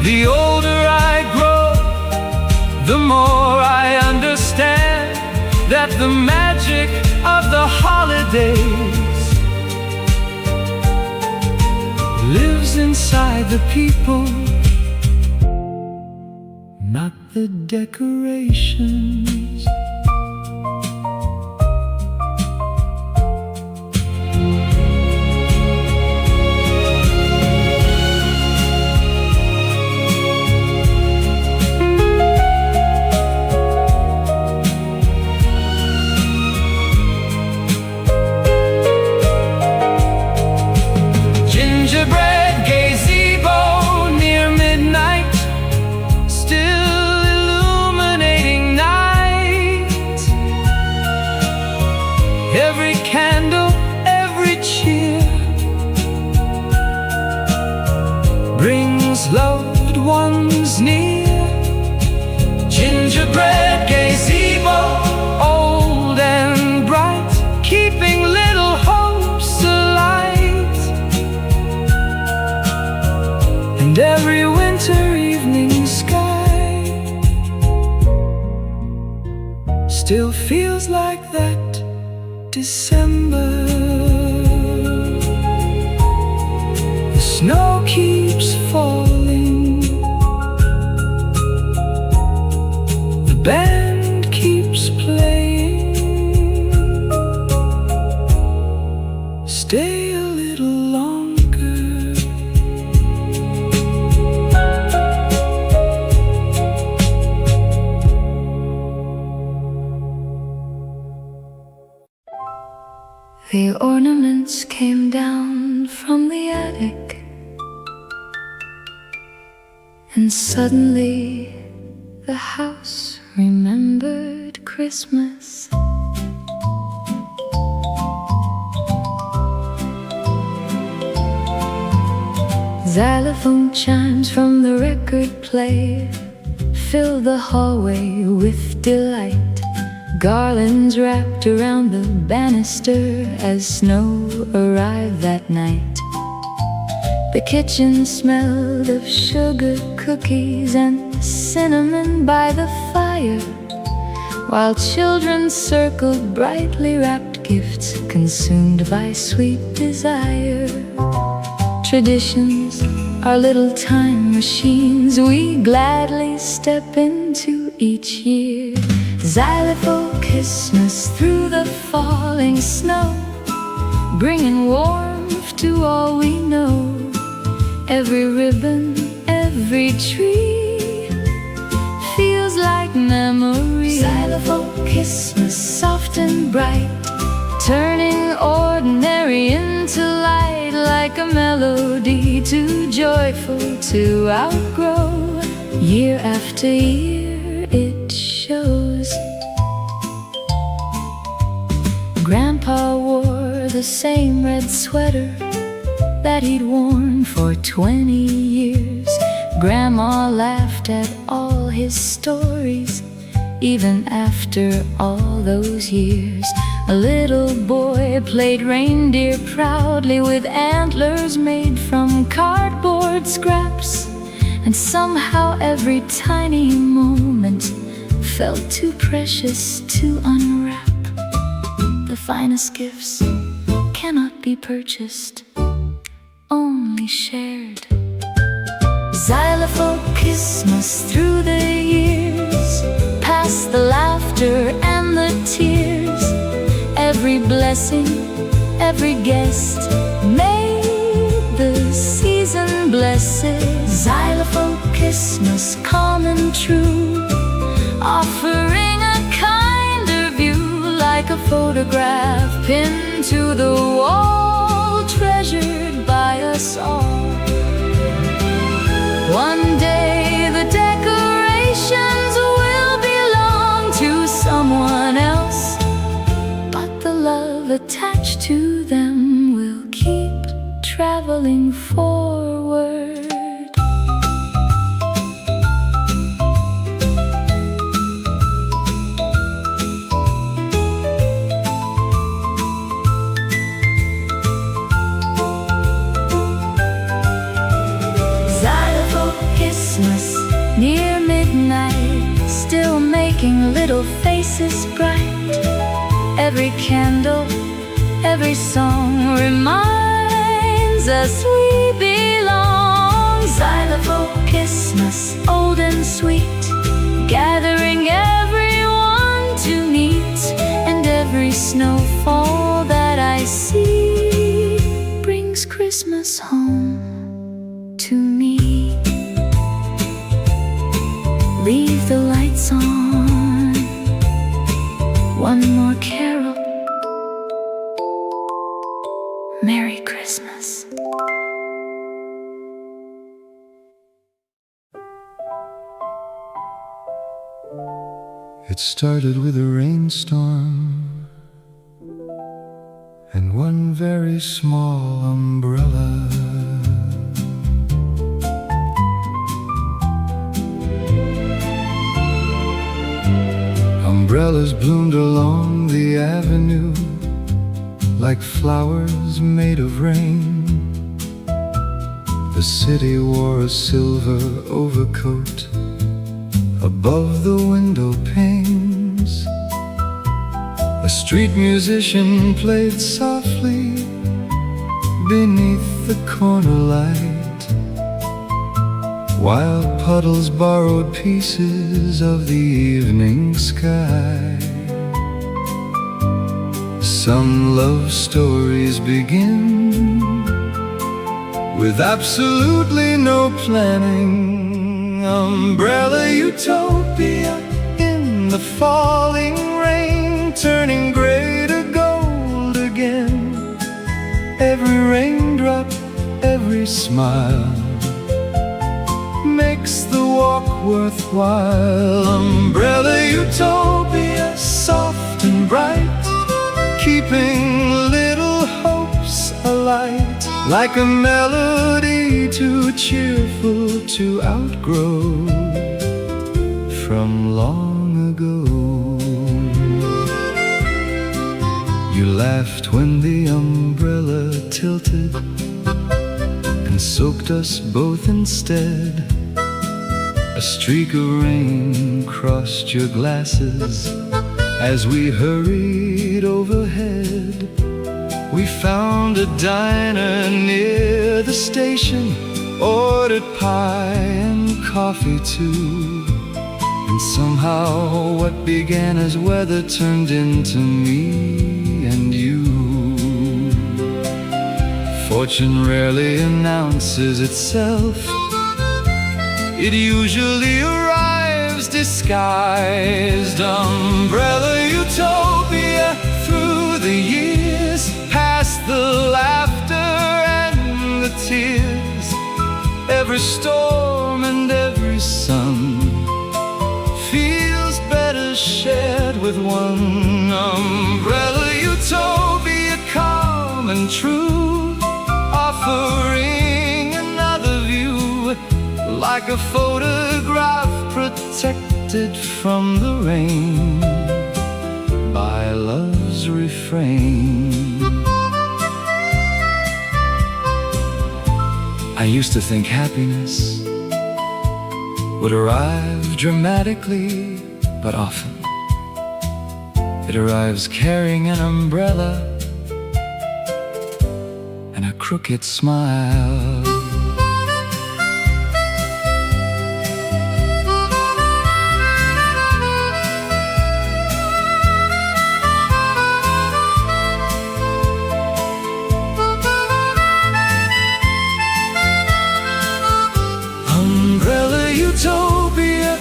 The older I grow, the more I understand that the magic of the holidays lives inside the people, not the decorations. Gingerbread gazebo near midnight, still illuminating night. Every candle, every cheer brings loved ones near. Gingerbread gazebo, old and bright, keeping little hopes alight. And every winter evening sky still feels like that December. The snow keeps falling, the band keeps playing. Stay a little longer. The ornaments came down from the attic, and suddenly the house remembered Christmas. Xylophone chimes from the record player filled the hallway with delight. Garlands wrapped around the banister as snow arrived that night. The kitchen smelled of sugar cookies and cinnamon by the fire, while children circled brightly wrapped gifts consumed by sweet desire. Traditions are little time machines we gladly step into each year. Xylophone Christmas through the falling snow, bringing warmth to all we know. Every ribbon, every tree feels like memory. Xylophone Christmas, soft and bright, turning ordinary into light, like a melody too joyful to outgrow. Year after year it shows. Grandpa wore the same red sweater that he'd worn for 20 years. Grandma laughed at all his stories, even after all those years. A little boy played reindeer proudly with antlers made from cardboard scraps, and somehow every tiny moment felt too precious to unwrap. The finest gifts cannot be purchased, only shared. Xylophone Christmas through the years, past the laughter and the tears. Every blessing, every guest made the season blessed. Xylophone Christmas, calm and true, offering a kinder view, like a photograph pinned to the wall, treasured by us all. One day the decorations will belong to someone else, but the love attached to them will keep traveling forward. Christmas, near midnight, still making little faces bright. Every candle, every song reminds us we belong. Xylophone Christmas, old and sweet, gathering everyone to meet. And every snowfall that I see brings Christmas home to me. Leave the lights on, one more carol. Merry Christmas. It started with a rainstorm and one very small umbrella. Umbrellas bloomed along the avenue like flowers made of rain. The city wore a silver overcoat above the window panes. A street musician played softly beneath the corner light, while puddles borrowed pieces of the evening sky. Some love stories begin with absolutely no planning. Umbrella utopia in the falling rain, turning gray to gold again. Every raindrop, every smile makes the walk worthwhile. Umbrella utopia, soft and bright, keeping little hopes alight, like a melody too cheerful to outgrow from long ago. You laughed when the umbrella tilted and soaked us both instead. A streak of rain crossed your glasses as we hurried overhead. We found a diner near the station, ordered pie and coffee too. And somehow what began as weather turned into me and you. Fortune rarely announces itself. It usually arrives disguised. Umbrella utopia through the years, past the laughter and the tears. Every storm and every sun feels better shared with one. Umbrella utopia, calm and true, offering another view, like a photograph protected from the rain by love's refrain. I used to think happiness would arrive dramatically, but often it arrives carrying an umbrella and a crooked smile. Umbrella utopia,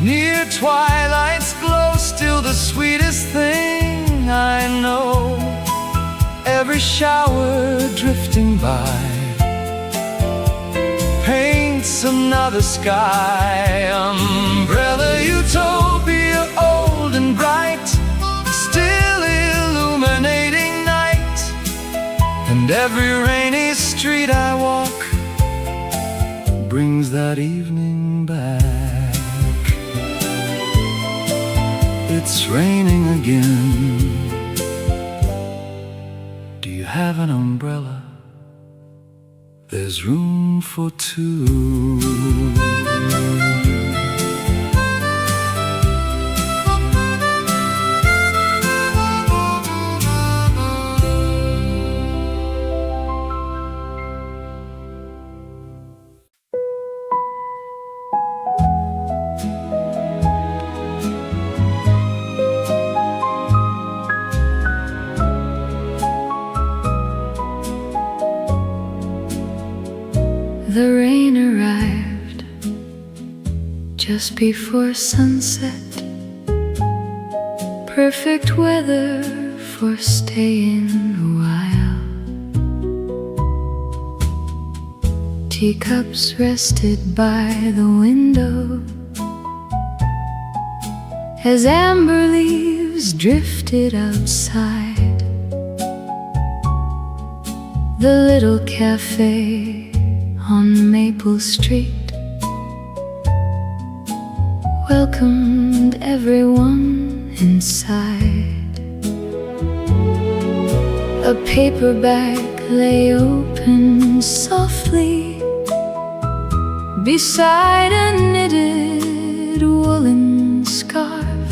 near twilight's glow, still the sweetest thing I know. Every shower drifting by paints another sky. Umbrella utopia, old and bright, still illuminating night. And every rainy street I walk brings that evening back. It's raining again. Do you have an umbrella? There's room for two. The rain arrived just before sunset. Perfect weather for staying a while. Teacups rested by the window as amber leaves drifted outside. The little cafe on Maple Street welcomed everyone inside. A paperback lay open softly beside a knitted woolen scarf,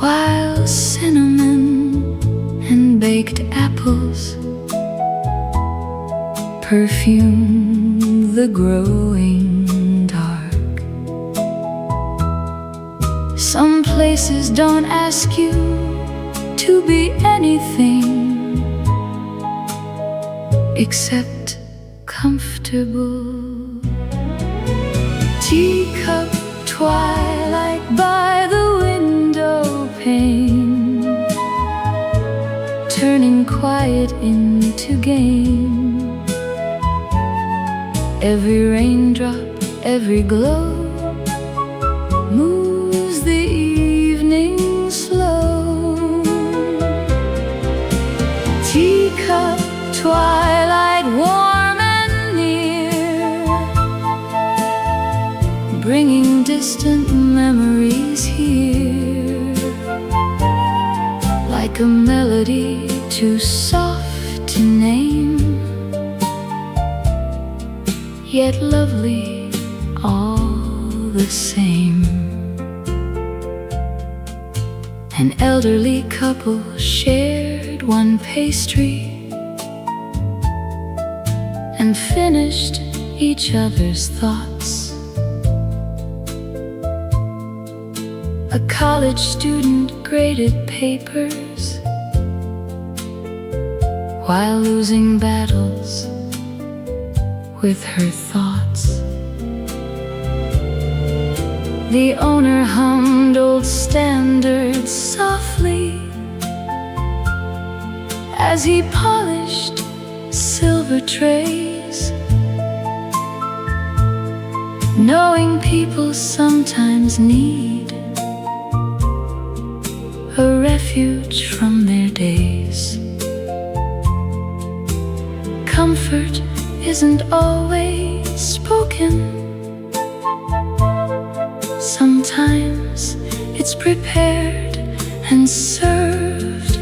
while cinnamon and baked apples perfume the growing dark. Some places don't ask you to be anything except comfortable. Teacup twilight by the window pane, turning quiet into game. Every raindrop, every glow moves the evening slow. Teacup twilight, warm and near, bringing distant memories here, like a melody too soft to name, yet lovely all the same. An elderly couple shared one pastry and finished each other's thoughts. A college student graded papers while losing battles with her thoughts. The owner hummed old standards softly as he polished silver trays, knowing people sometimes need a refuge from their days. Comfort isn't always spoken. Sometimes it's prepared and served.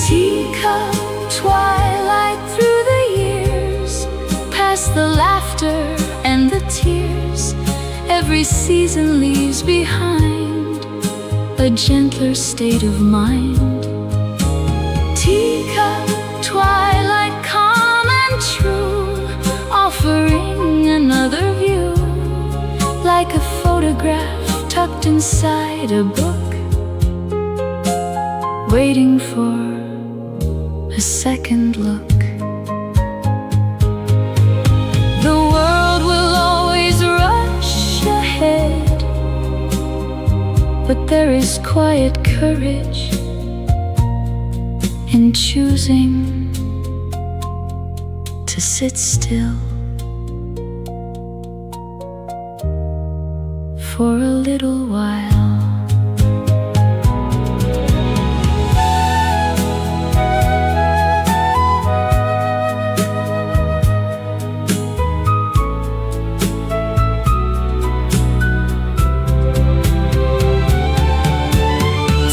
Teacup twilight through the years, past the laughter and the tears. Every season leaves behind a gentler state of mind. Teacup twilight, calm and true, offering another view, like a photograph tucked inside a book, waiting for a second look. The world will always rush ahead, but there is quiet courage in choosing to sit still for a little while.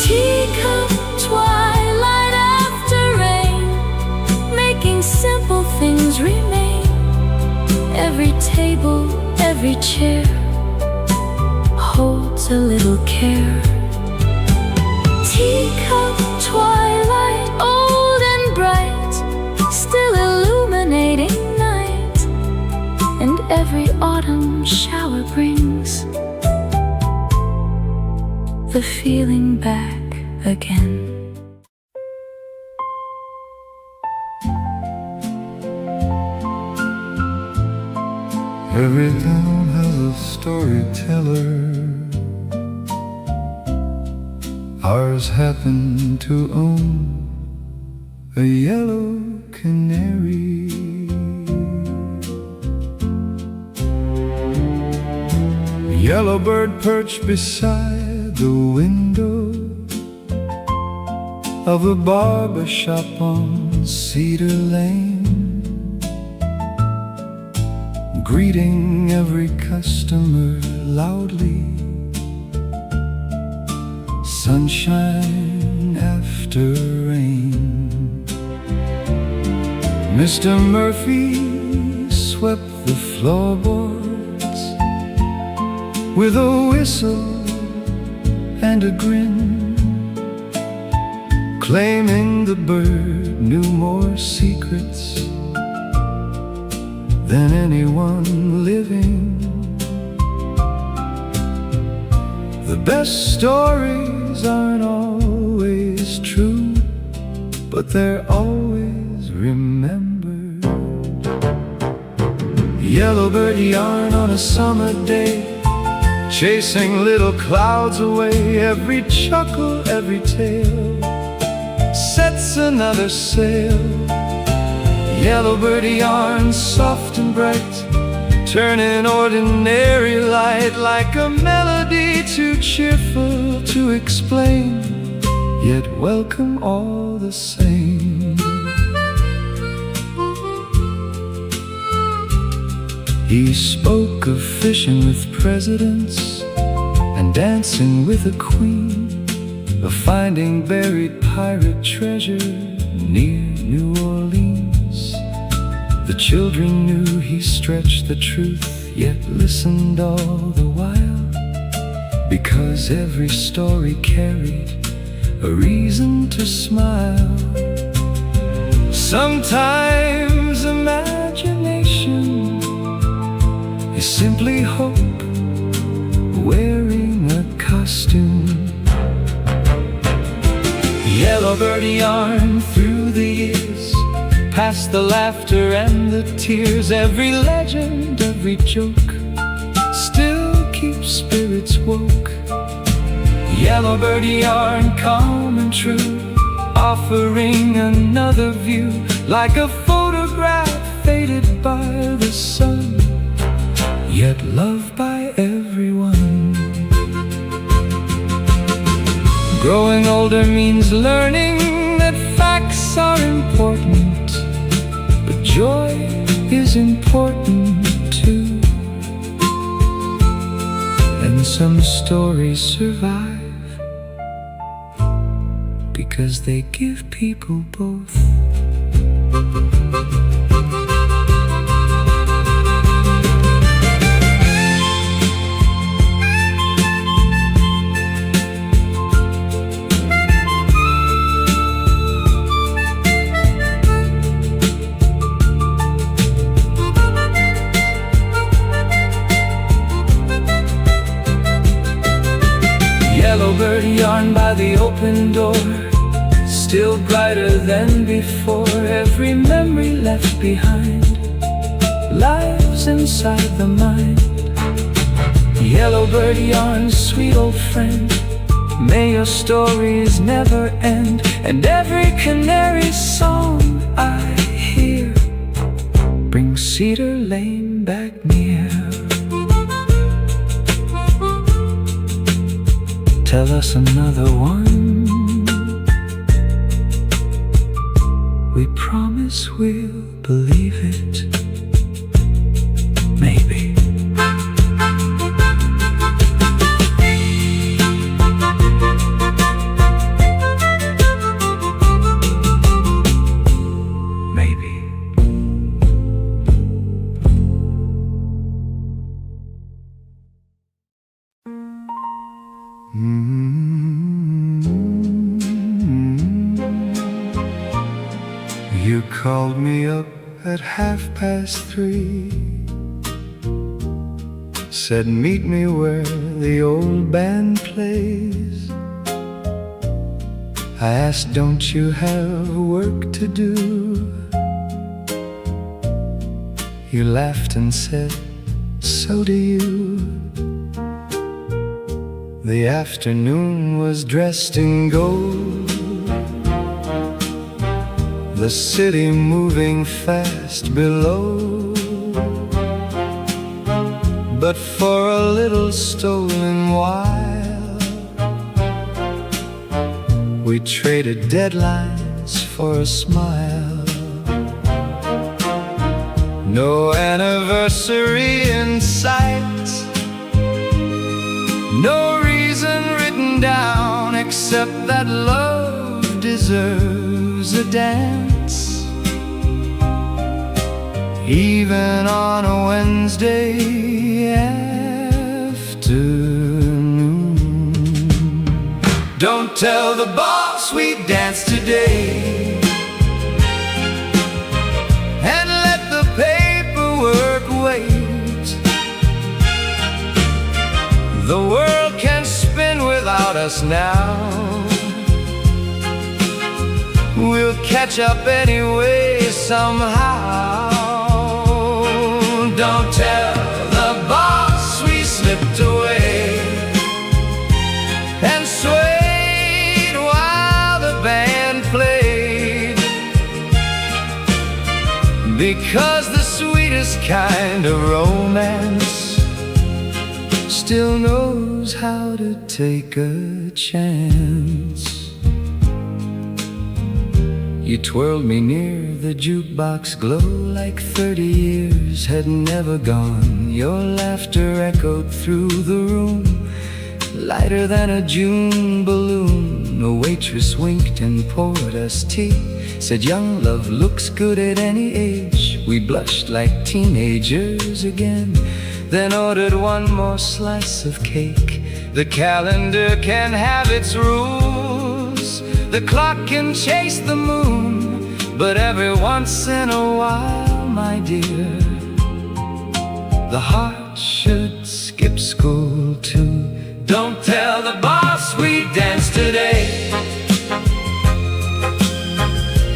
Teacup twilight after rain, making simple things remain. Every table, every chair holds a little care. Teacup twilight, old and bright, still illuminating night. And every autumn shower brings the feeling back again. Every town has a storyteller. Ours happened to own a yellow canary. A yellow bird perched beside the window of a barber shop on Cedar Lane, greeting every customer loudly. Sunshine after rain. Mr. Murphy swept the floorboards with a whistle and a grin, claiming the bird knew more secrets than anyone living. The best stories aren't always true, but they're always remembered. Yellowbird yarn on a summer day, chasing little clouds away. Every chuckle, every tale sets another sail. Yellowbird yarn, soft and bright, turning ordinary light like a melody too cheerful to explain, yet welcome all the same. He spoke of fishing with presidents and dancing with a queen, of finding buried pirate treasure near New Orleans. The The children knew he stretched the truth, yet listened all the while, because every story carried a reason to smile. Sometimes imagination is simply hope wearing a costume. Yellowbird yarn through the years, past the laughter and the tears. Every legend, every joke still keeps spirits woke. Yellowbird yarn, calm and true, offering another view, like a photograph faded by the sun, yet loved by everyone. Growing older means learning that facts are important, but joy is important too. And some stories survive because they give people both. Yellowbird yarn by the open door, still brighter than before. Every memory left behind lives inside the mind. Yellowbird yarn, sweet old friend, may your stories never end. And every canary song I hear brings Cedar Lane back near. Tell us another one, we promise we'll believe it. Maybe. You called me up at 3:30, said meet me where the old band plays. I asked, don't you have work to do? You laughed and said, so do you. The afternoon was dressed in gold, the city moving fast below. But for a little stolen while, we traded deadlines for a smile. No anniversary in sight, no reason written down except that love deserves a dance, even on a Wednesday afternoon. Don't tell the boss we danced today, and let the paperwork wait. The world can spin without us now, we'll catch up anyway somehow. Don't tell the boss we slipped away and swayed while the band played, because the sweetest kind of romance still knows how to take a chance. You twirled me near the jukebox glow, like 30 years had never gone. Your laughter echoed through the room, lighter than a June balloon. A waitress winked and poured us tea, said young love looks good at any age, We blushed like teenagers again, then ordered one more slice of cake. The calendar can have its rules, the clock can chase the moon, but every once in a while, my dear, the heart should skip school too. Don't tell the boss we dance today,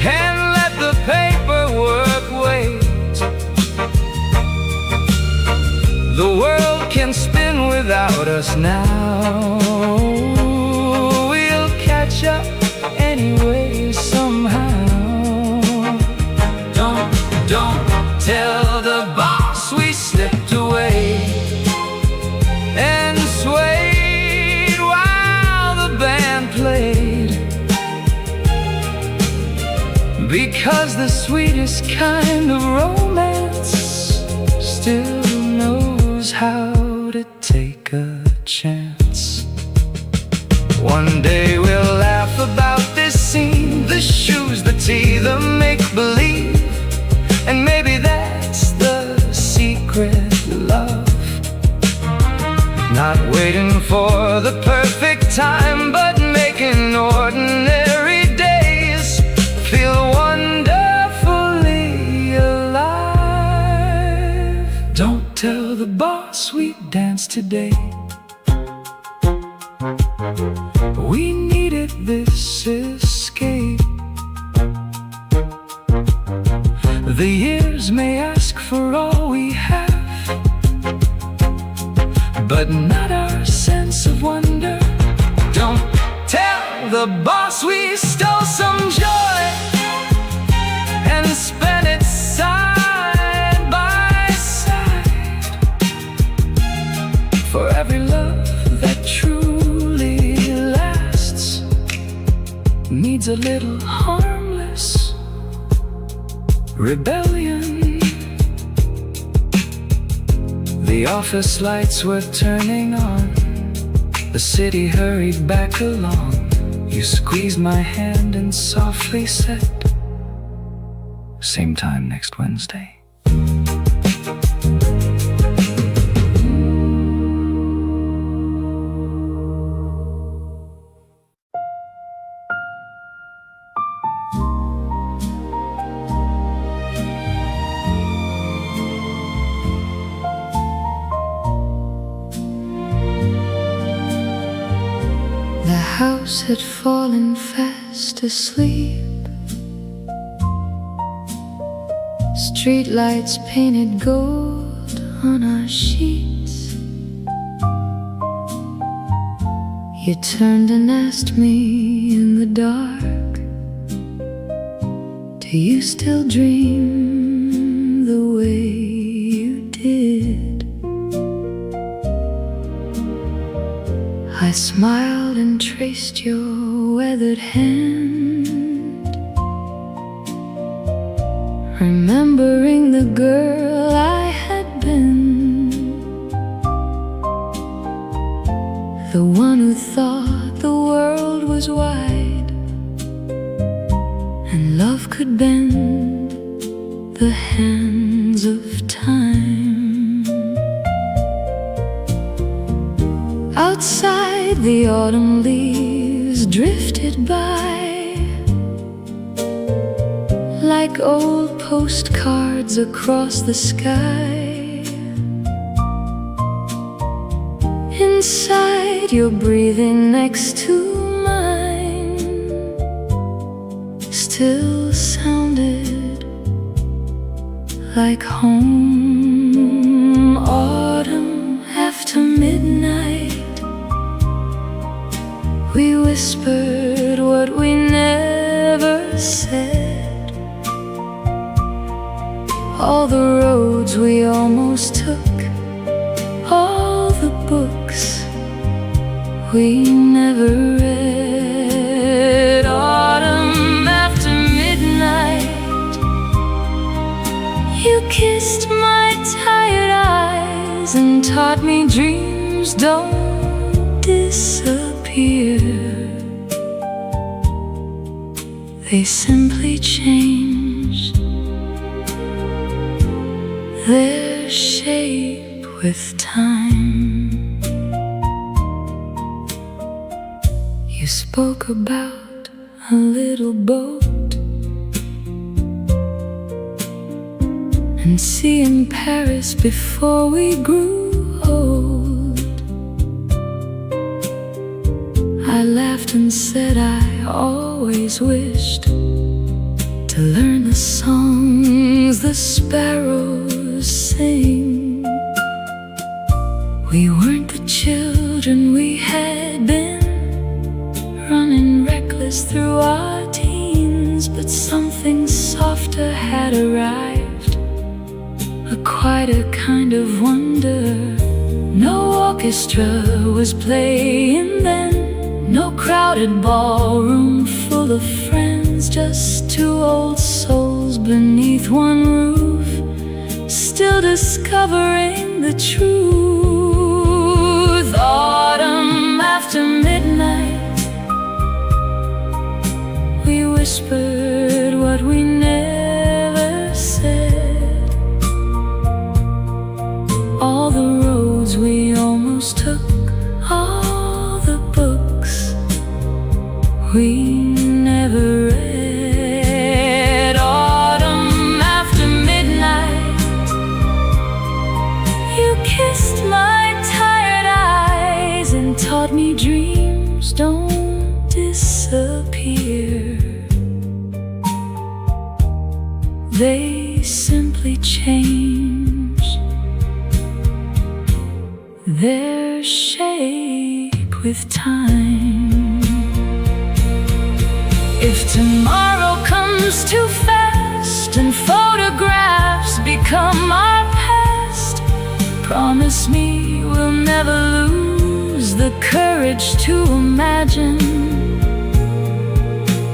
and let the paperwork wait. The world can spin without us now. We'll catch up anyway somehow. Don't tell the boss we slipped away and swayed while the band played, because the sweetest kind of romance still knows how to take a chance. One day we'll laugh about this scene, the shoes, the tea, the make-believe, and maybe that's the secret love. Not waiting for the perfect time, but making ordinary days feel wonderfully alive. Don't tell the boss we danced today. We needed this escape. The years may ask for all we have, but not our sense of wonder. Don't tell the boss we stole some joy and spent it side by side. For every love that truly lasts needs a little harmless rebellion. The office lights were turning on, the city hurried back along. You squeezed my hand and softly said, same time next Wednesday. The house had fallen fast asleep. Streetlights painted gold on our sheets. You turned and asked me in the dark, do you still dream the way you did? I smiled and traced your weathered hand, remembering the girl I had been, the one who thought the world was wide and love could bend the hands of time. Outside, the autumn leaves drifted by like old postcards across the sky. Inside, your breathing next to mine still sounded like home. Autumn after midnight, we whispered what we never said. All the roads we almost took, all the books we never read. Autumn after midnight, you kissed my tired eyes and taught me dreams don't disappear. They simply change their shape with time. You spoke about a little boat and seeing Paris before we grew old. I laughed and said I always wished to learn the songs the sparrows sing. We weren't the children we had been, running reckless through our teens, but something softer had arrived, a quieter kind of wonder. No orchestra was playing then, no crowded ballroom full of friends, just two old souls beneath one roof, still discovering the truth. Autumn after midnight, we whispered what we never said. All the roads we almost took, all the books we never read. Autumn after midnight, you kissed my tired eyes and taught me dreams don't disappear. They simply change their shape with time. If tomorrow comes too fast and photographs become our past, promise me we'll never lose the courage to imagine,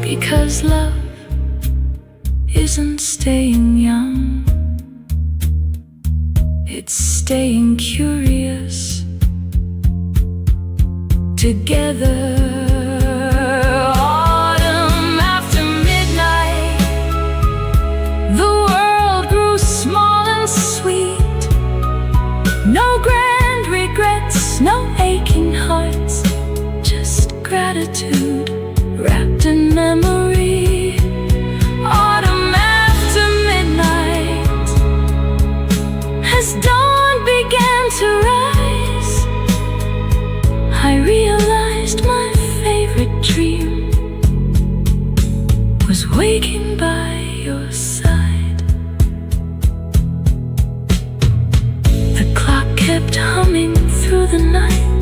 because love isn't staying young, it's staying curious together. Autumn after midnight, the world grew small and sweet. No grand regrets, no aching hearts, just gratitude wrapped in memory. Autumn after midnight, as dawn began to rise, I realized my favorite dream was waking by your side. The clock kept humming through the night,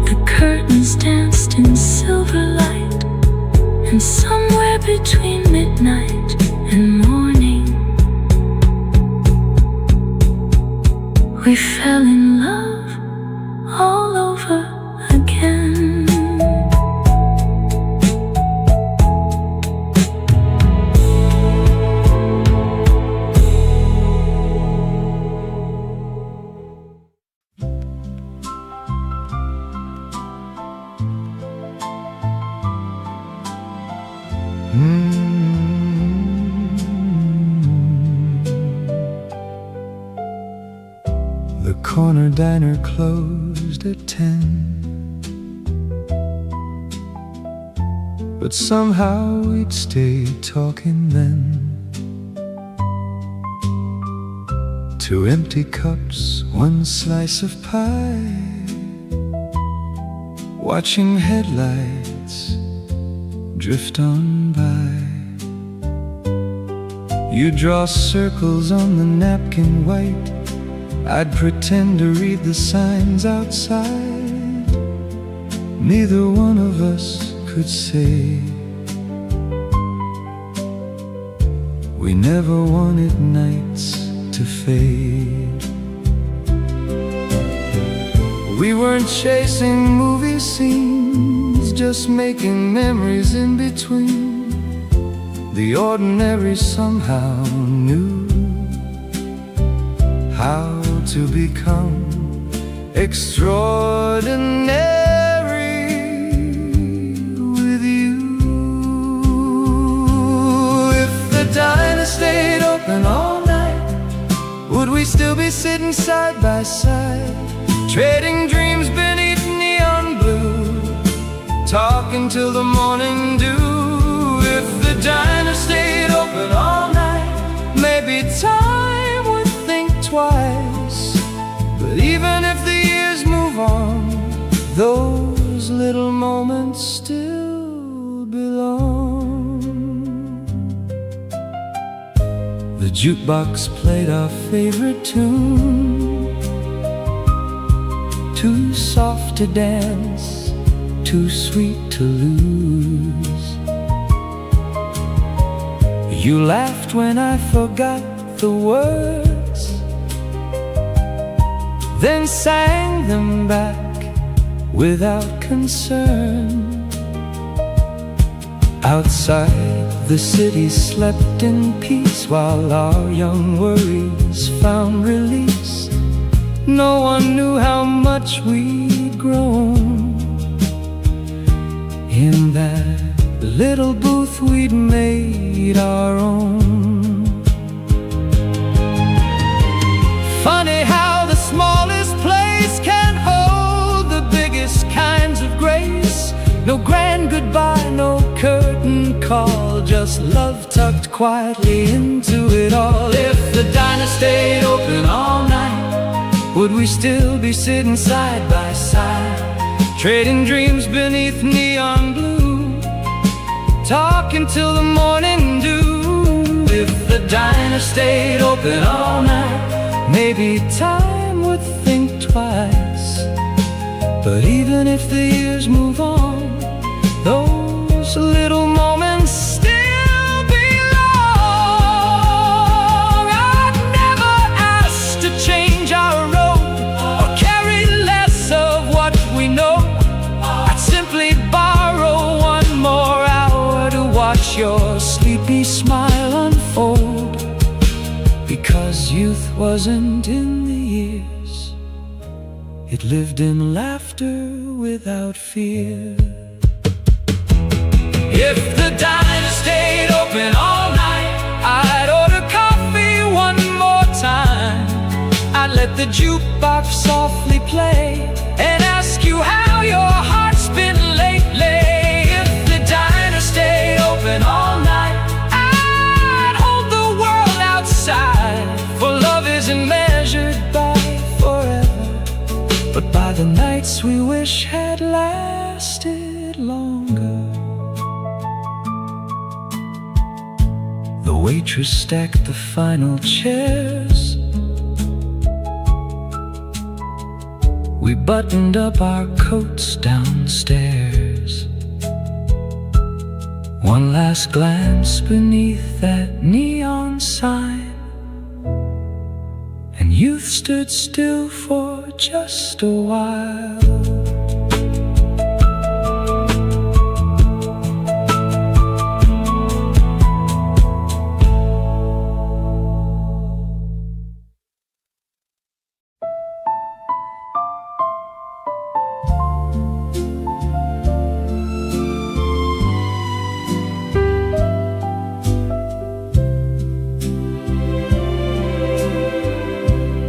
the curtains danced in silver light, and somewhere between midnight and morning, we fell in love all over again. The corner diner closed at 10, but somehow we'd stay talking then. Two empty cups, one slice of pie, watching headlights drift on by. You draw circles on the napkin white, I'd pretend to read the signs outside. Neither one of us could say we never wanted nights to fade. We weren't chasing movie scenes, just making memories in between. The ordinary somehow knew how to become extraordinary with you. If the diner stayed open all night, would we we still be sitting side by side, trading dreams beneath neon blue, talking till the morning dew? If the diner stayed open all night, maybe time would think twice. But even if the years move on, those little moments still belong. The jukebox played our favorite tune, too soft to dance, too sweet to lose. You laughed when I forgot the words, then sang them back without concern. Outside, the city slept in peace, while our young worries found release. No one knew how much we'd grown in that little booth we'd made our own. Funny how the smallest place can hold the biggest kinds of grace. No grand goodbye, no curtain call, just love tucked quietly into it all. If the diner stayed open all night, would we still be sitting side by side, trading dreams beneath neon blue, talking till the morning dew? If the diner stayed open all night, maybe time would think twice. But even if the years move on, those little moments still belong. I'd never ask to change our road or carry less of what we know. I'd simply borrow one more hour to watch your sleepy smile unfold, because youth wasn't in the years, it lived in laughter without fear. If the diner stayed open all night, I'd order coffee one more time. I'd let the jukebox softly play and ask you how your heart's been lately. If the diner stayed open all night, I'd hold the world outside, for love isn't measured by forever, but by the nights we wish had lasted longer. The waitress stacked the final chairs. We buttoned up our coats downstairs. One last glance beneath that neon sign, and youth stood still for just a while.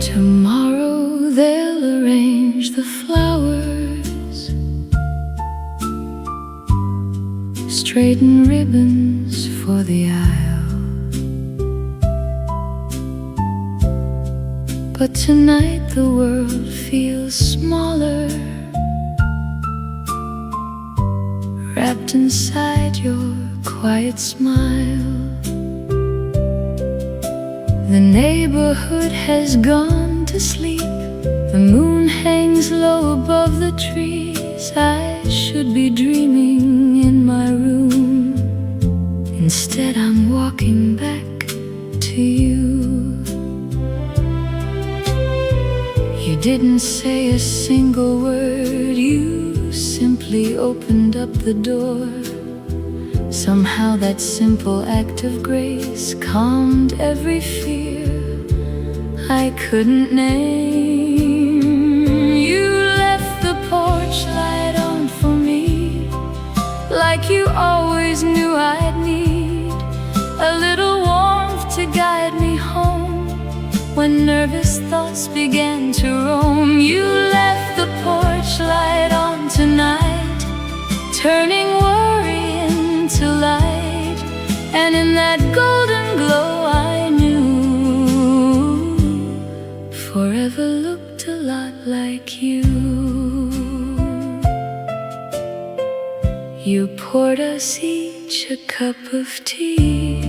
Tomorrow they'll arrange the flowers, straighten ribbons for the aisle. But tonight the world feels smaller, wrapped inside your quiet smile. The neighborhood has gone to sleep, the moon hangs low above the trees. I should be dreaming in my room, instead I'm walking back to you. You didn't say a single word, you simply opened up the door. Somehow that simple act of grace calmed every fear I couldn't name. You left the porch light on for me, like you always knew I'd need a little warmth to guide me home when when nervous thoughts began to roam. You left the porch light on tonight, turning worry into light. And in that golden glow I knew forever looked a lot like you. You poured us each a cup of tea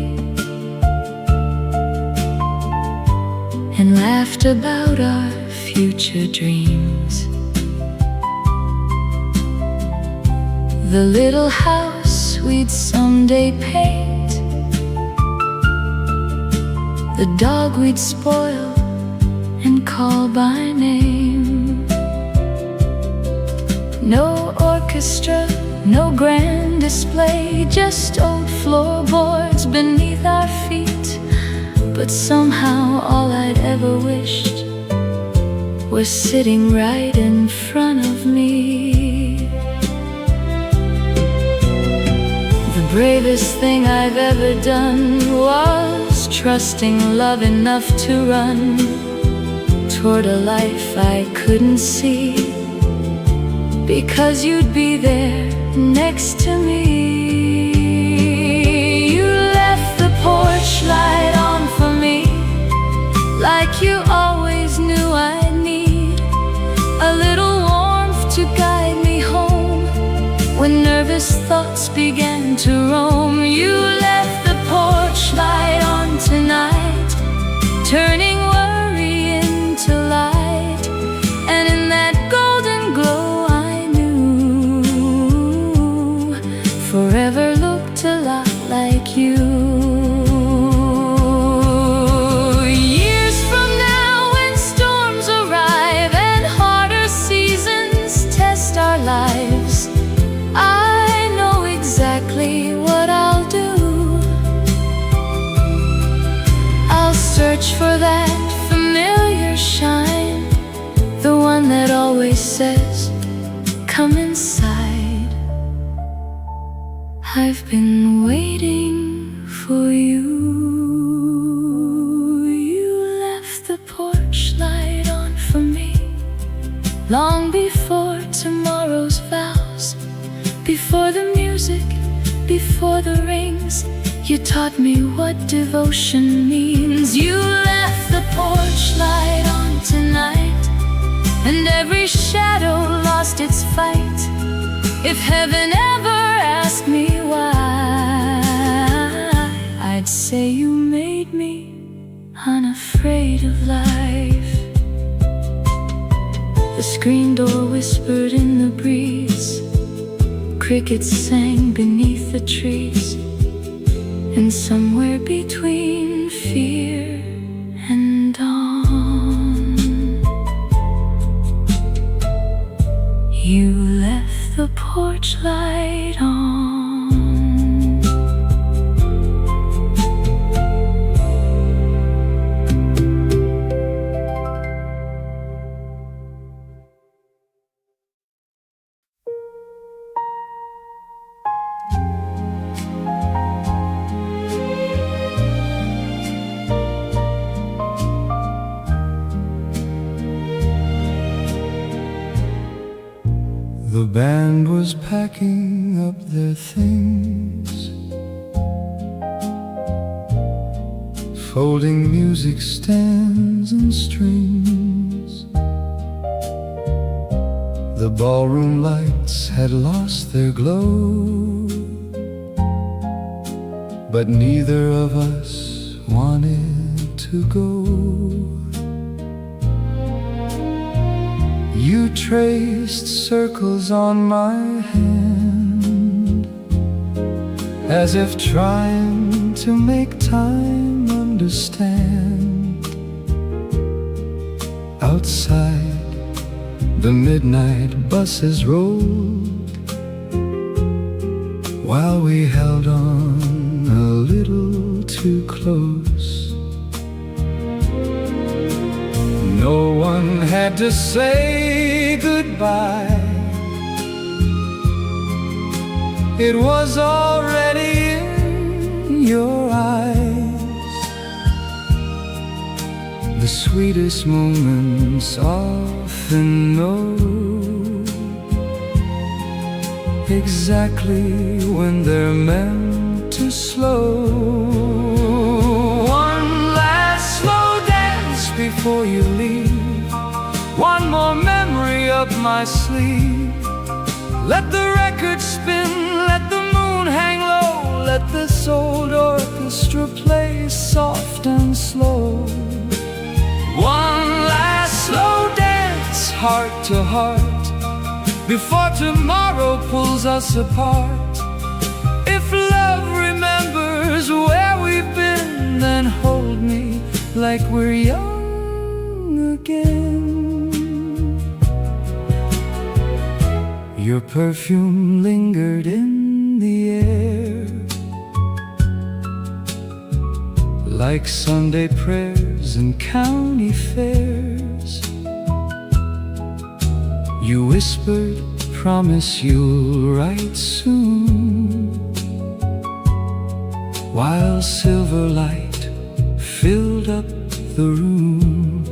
and laughed about our future dreams. The little house we'd someday paint, the dog we'd spoil and call by name. No orchestra, no grand display, just old floorboards beneath our feet. But somehow all I'd ever wished was sitting right in front of me. The bravest thing I've ever done was trusting love enough to run toward a life I couldn't see, because you'd be there next to me. You left the porch light on for me, like you always knew I'd need a little warmth to guide me home when nervous thoughts began to roam. You left the porch light on tonight, turning worry into light. And in that golden glow I knew forever looked a lot like you. Search for that familiar shine, the one that always says, come inside. I've been waiting for you. You left the porch light on for me, long before tomorrow's vows, before the music, before the rings. You taught me what devotion means. You left the porch light on tonight, and every shadow lost its fight. If heaven ever asked me why, I'd say you made me unafraid of life. The screen door whispered in the breeze, crickets sang beneath the trees. And somewhere between fear and dawn, you left the porch light on. The band was packing up their things, folding music stands and strings. The ballroom lights had lost their glow, but neither of us wanted to go. You traced circles on my hand, as if trying to make time understand. Outside, the midnight buses rolled, while we held on a little too close. No one had to say goodbye, it was already in your eyes. The sweetest moments often know exactly when they're meant to slow. One last slow dance before you leave, one more memory up my sleeve. Let the record spin, let the moon hang low, let this old orchestra play soft and slow. One last slow dance, heart to heart, before tomorrow pulls us apart. If love remembers where we've been, then hold me like we're young again. Your perfume lingered in the air, like Sunday prayers and county fairs. You whispered, promise you'll write soon, while silver light filled up the room.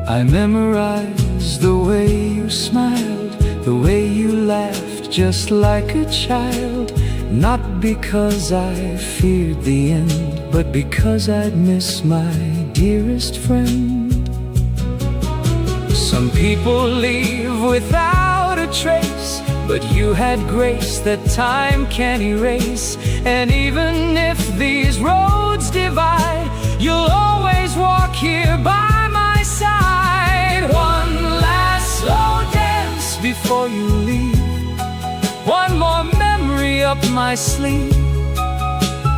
I memorized the way you smiled, the way you laughed just like a child. Not because I feared the end, but because I'd miss my dearest friend. Some people leave without a trace, but you had grace that time can't erase. And even if these roads divide, you'll always walk here by my side. One last slow dance before you leave, one more memory up my sleeve.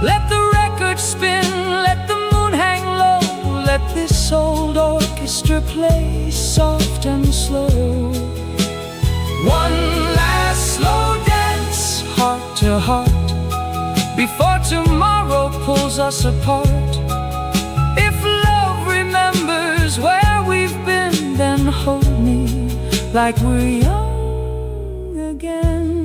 Let the record spin, let the moon hang low, let this old orchestra play soft and slow. One last slow dance, heart to heart, before tomorrow pulls us apart. If love remembers where we've been, then hold me like we're young again.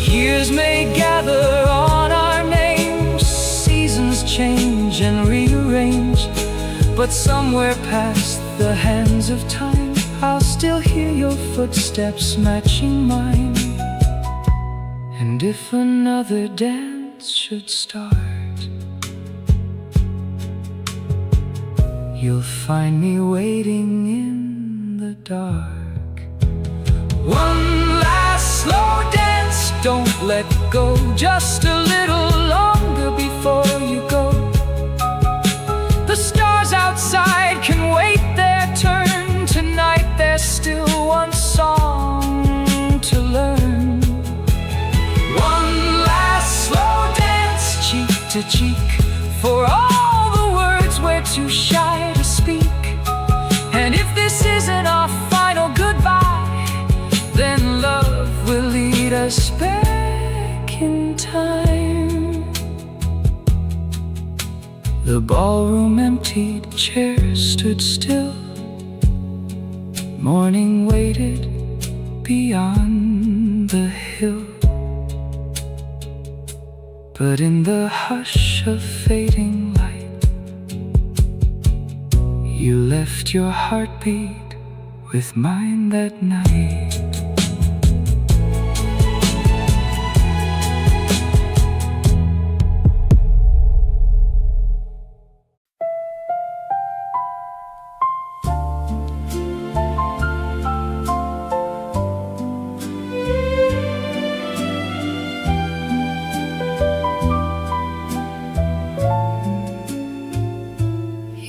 Years may gather on our names, seasons change and rearrange, but somewhere past the hands of time, I'll still hear your footsteps matching mine. And if another dance should start, you'll find me waiting in the dark. One last slow dance, don't let go, just a little longer before you go. The stars outside can wait their turn, tonight there's still one song to learn. One last slow dance, cheek to cheek, for all the words we're too shy to speak. And if this isn't our final goodbye, then love will lead us back in time. The ballroom emptied, chairs stood still. Morning waited beyond the hill. But in the hush of fading light, you left your heartbeat with mine that night.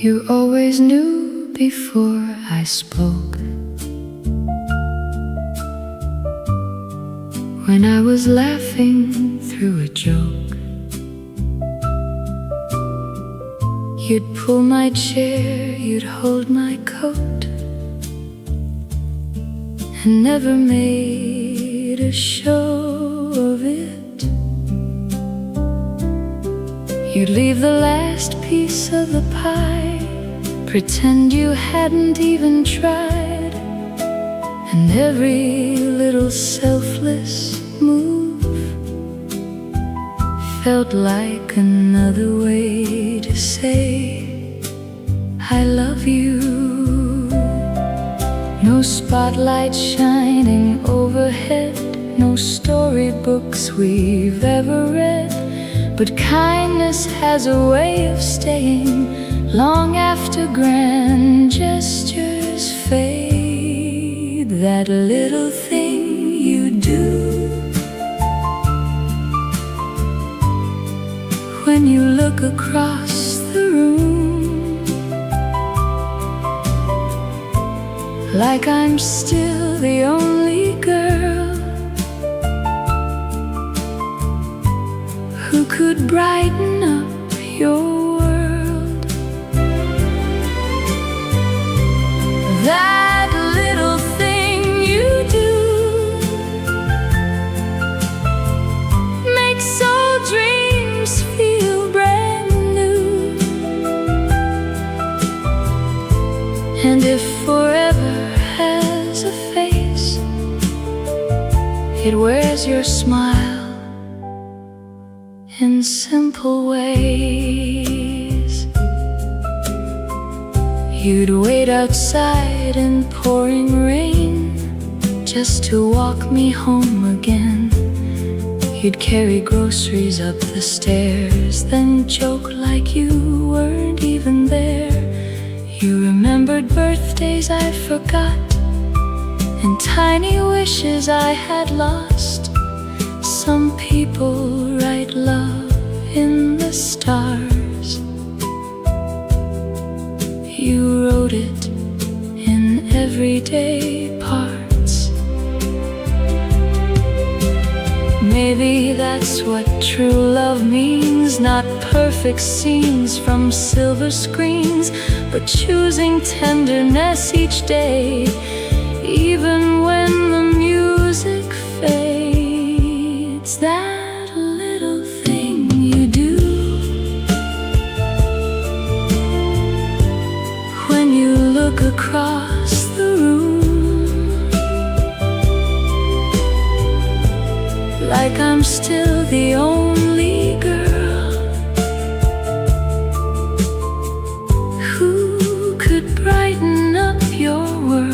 You always knew before I spoke, when I was laughing through a joke. You'd pull my chair, you'd hold my coat, and never made a show of it. You'd leave the last piece of the pie, pretend you hadn't even tried, and every little selfless move felt like another way to say spotlight shining overhead, no storybooks we've ever read. But kindness has a way of staying long after grand gestures fade. That little thing you do when you look across the room, like I'm still the only girl who could brighten up your world. That little thing you do makes all dreams feel brand new. And if forever has a face, it wears your smile in simple ways. You'd wait outside in pouring rain just to walk me home again. You'd carry groceries up the stairs, then joke like you weren't even there. You remembered birthdays I forgot and tiny wishes I had lost. Some people write love in the stars. You wrote it in everyday parts. Maybe that's what true love means. Not perfect scenes from silver screens, but choosing tenderness each day, even when the music fades. That little thing you do when you look across the room, like I'm still the only girl who could brighten up your world.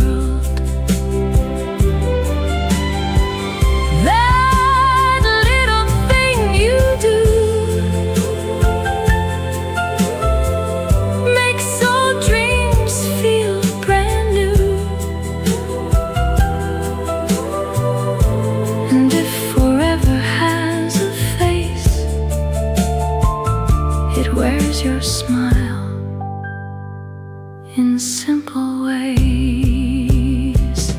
Your smile in simple ways.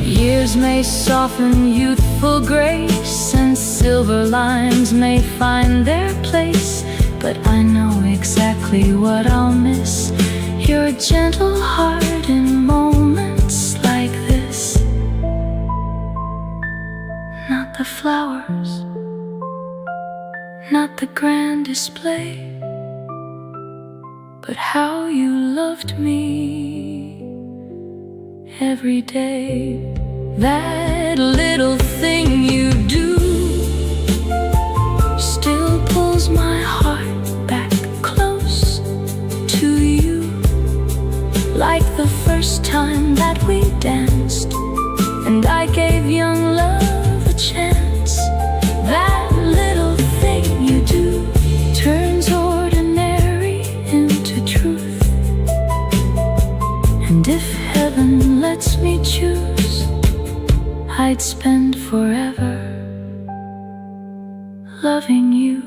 Years may soften youthful grace, and silver lines may find their place, but I know exactly what I'll miss. Your gentle heart in moments like this. Not the flowers, not the grand display, but how you loved me every day. That little thing you do still pulls my heart back close to you, like the first time that we danced and I gave young love a chance. That little thing you do turns ordinary into truth. And if heaven lets me choose, I'd spend forever loving you.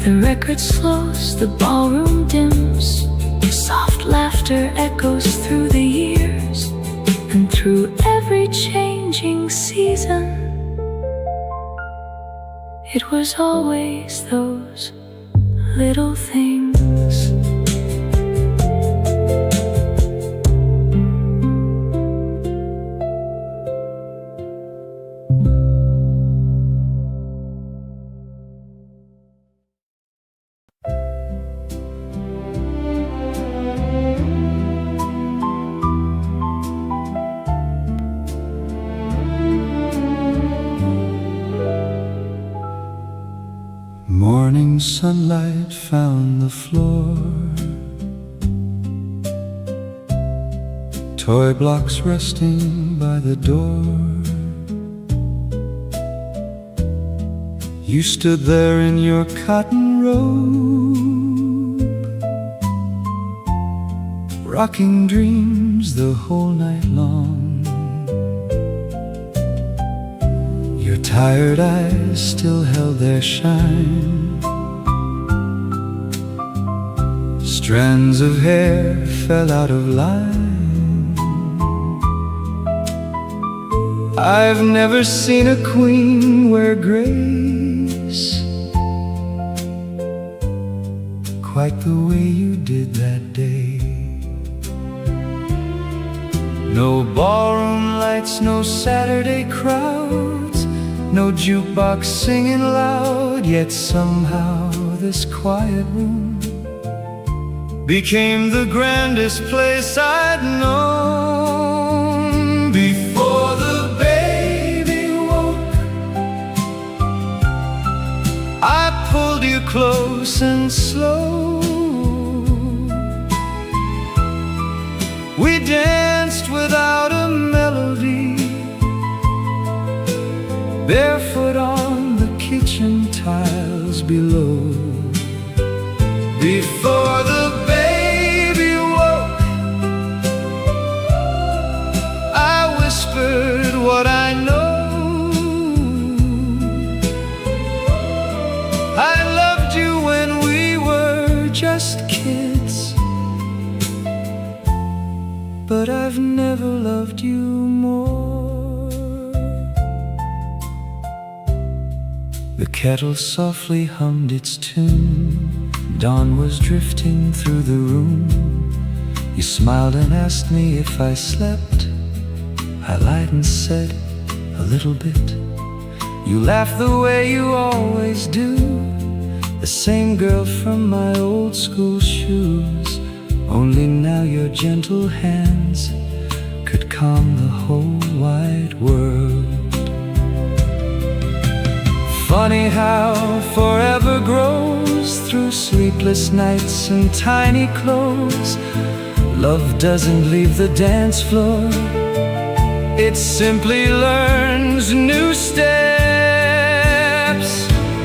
The record slows, the ballroom dims, soft laughter echoes through the years, and through every changing season, it was always those little things. Morning sunlight found the floor, toy blocks resting by the door. You stood there in your cotton robe, rocking dreams the whole night long. Your tired eyes still held their shine. Strands of hair fell out of line. I've never seen a queen wear grace quite the way you did that day. No ballroom lights, no Saturday crowds, no jukebox singing loud. Yet somehow this quiet room became the grandest place I'd known. Before the baby woke, I pulled you close and slow. We danced without a melody, barefoot on the kitchen tiles below. Before the baby woke, I whispered what I know. I loved you when we were just kids, but I've never loved you more. The kettle softly hummed its tune. Dawn was drifting through the room. You smiled and asked me if I slept. I lied and said, a little bit. You laughed the way you always do, the same girl from my old school shoes. Only now your gentle hands could calm the whole wide world. Funny how forever grows through sleepless nights and tiny clothes. Love doesn't leave the dance floor, it simply learns new steps.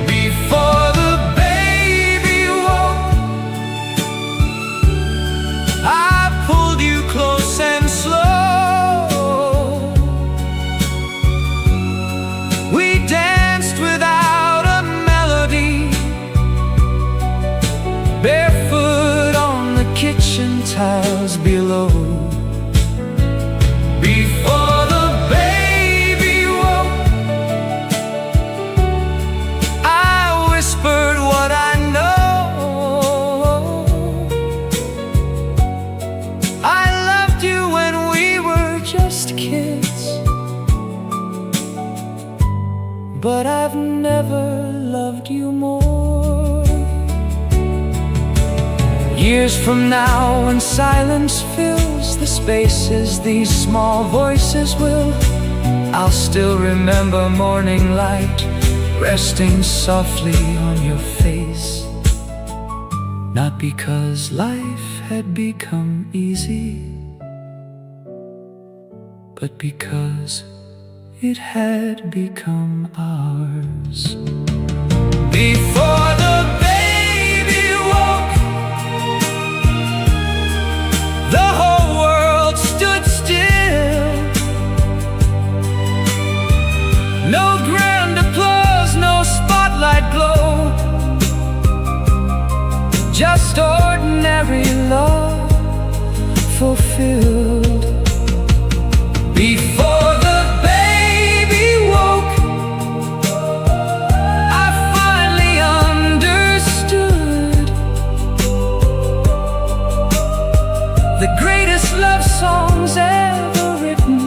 Before the baby woke, I pulled you close and slow. We danced without a melody, barefoot on the kitchen tiles below. Before the baby woke, I whispered what I know. I loved you when we were just kids, but I've never loved you more. Years from now, when silence fills the spaces these small voices will, I'll still remember morning light resting softly on your face. Not because life had become easy, but because it had become ours. Before the baby woke, the whole world stood still. No grand applause, no spotlight glow, just ordinary love fulfilled. Before the baby woke, I finally understood the greatest love songs ever written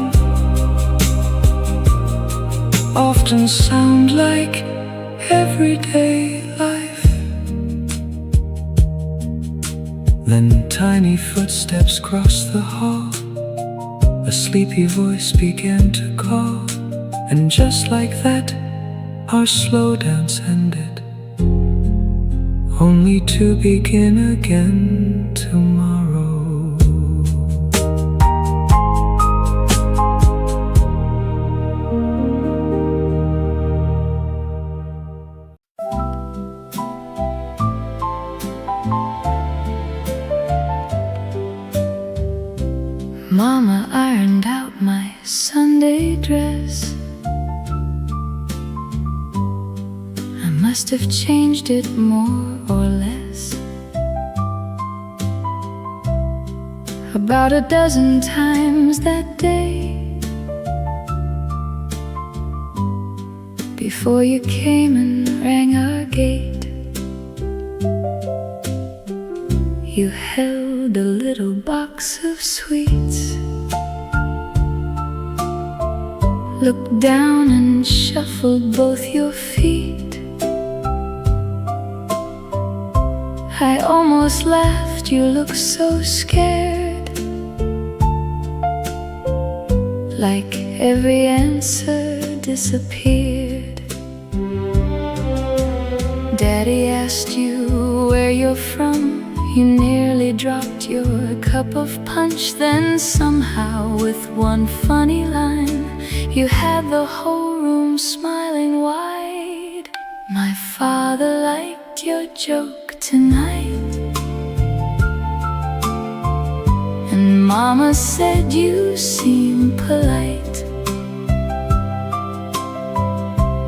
often sound like everyday life. Then tiny footsteps crossed the hall, a sleepy voice began to call, and just like that, our slow dance ended, only to begin again tomorrow. Mama ironed out my Sunday dress. I must have changed it more or less, about a dozen times that day, before you came and rang our gate. You held a little box of sweets, looked down and shuffled both your feet. I almost laughed, you looked so scared, like every answer disappeared. Daddy asked you where you're from. You nearly dropped your cup of punch. Then somehow with one funny line, you had the whole room smiling wide. My father liked your joke tonight, and Mama said you seem polite.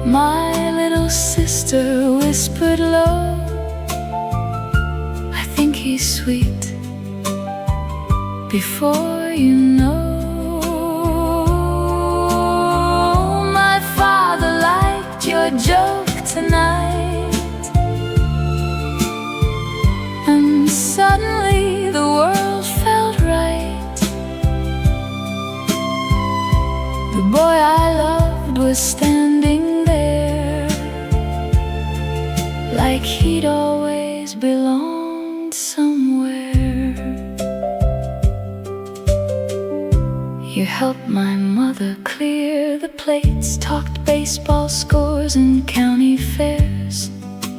My little sister whispered low, I think he's sweet. Before you know, my father liked your joke tonight, and suddenly the world felt right. The boy I loved was standing there, like he'd always belonged somewhere. You helped my mother clear the plates, talked baseball scores and county fairs.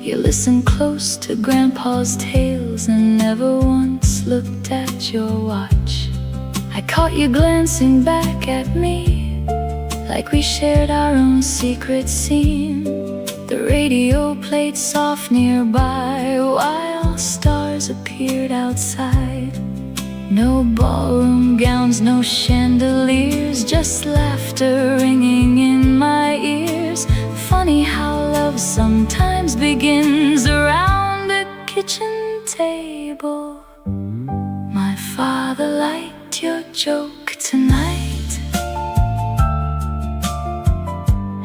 You listened close to Grandpa's tales and never once looked at your watch. I caught you glancing back at me, like we shared our own secret scene. The radio played soft nearby while stars appeared outside. No ballroom gowns, no chandeliers, just laughter ringing in my ears. Funny how love sometimes begins around a kitchen table. My father liked your joke tonight,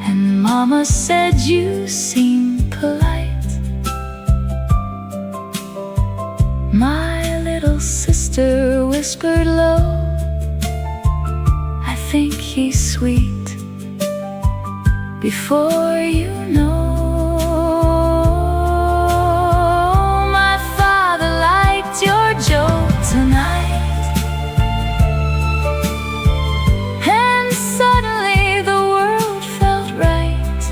and Mama said you seem polite. My little sister whispered low, I think he's sweet. Before you know, my father liked your joke tonight, and suddenly the world felt right.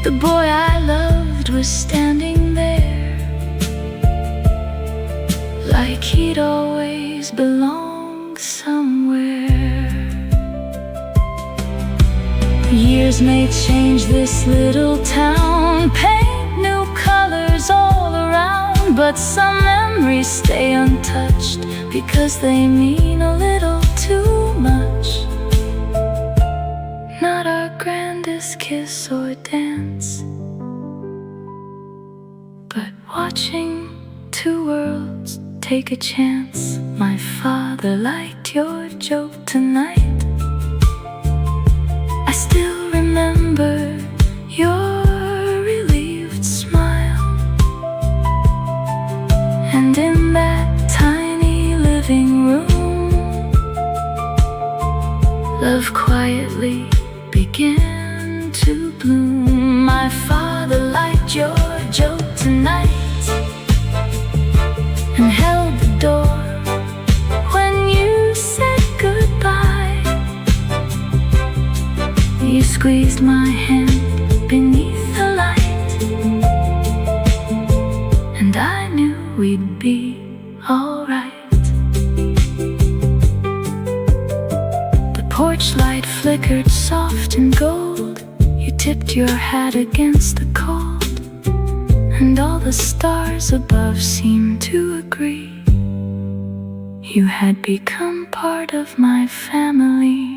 The boy I loved was standing there, like he'd always belonged somewhere. Years may change this little town, paint new colors all around, but some memories stay untouched because they mean a little too much. Not our grandest kiss or dance, but watching two worlds take a chance. My father liked your joke tonight. I still remember your relieved smile, and in that tiny living room, love quietly began to bloom. My father liked your joke tonight, and held the door when you said goodbye. You squeezed my hand beneath the light, and I knew we'd be alright. The porch light flickered soft and gold. You tipped your hat against the cold, and all the stars above seemed to agree. You had become part of my family.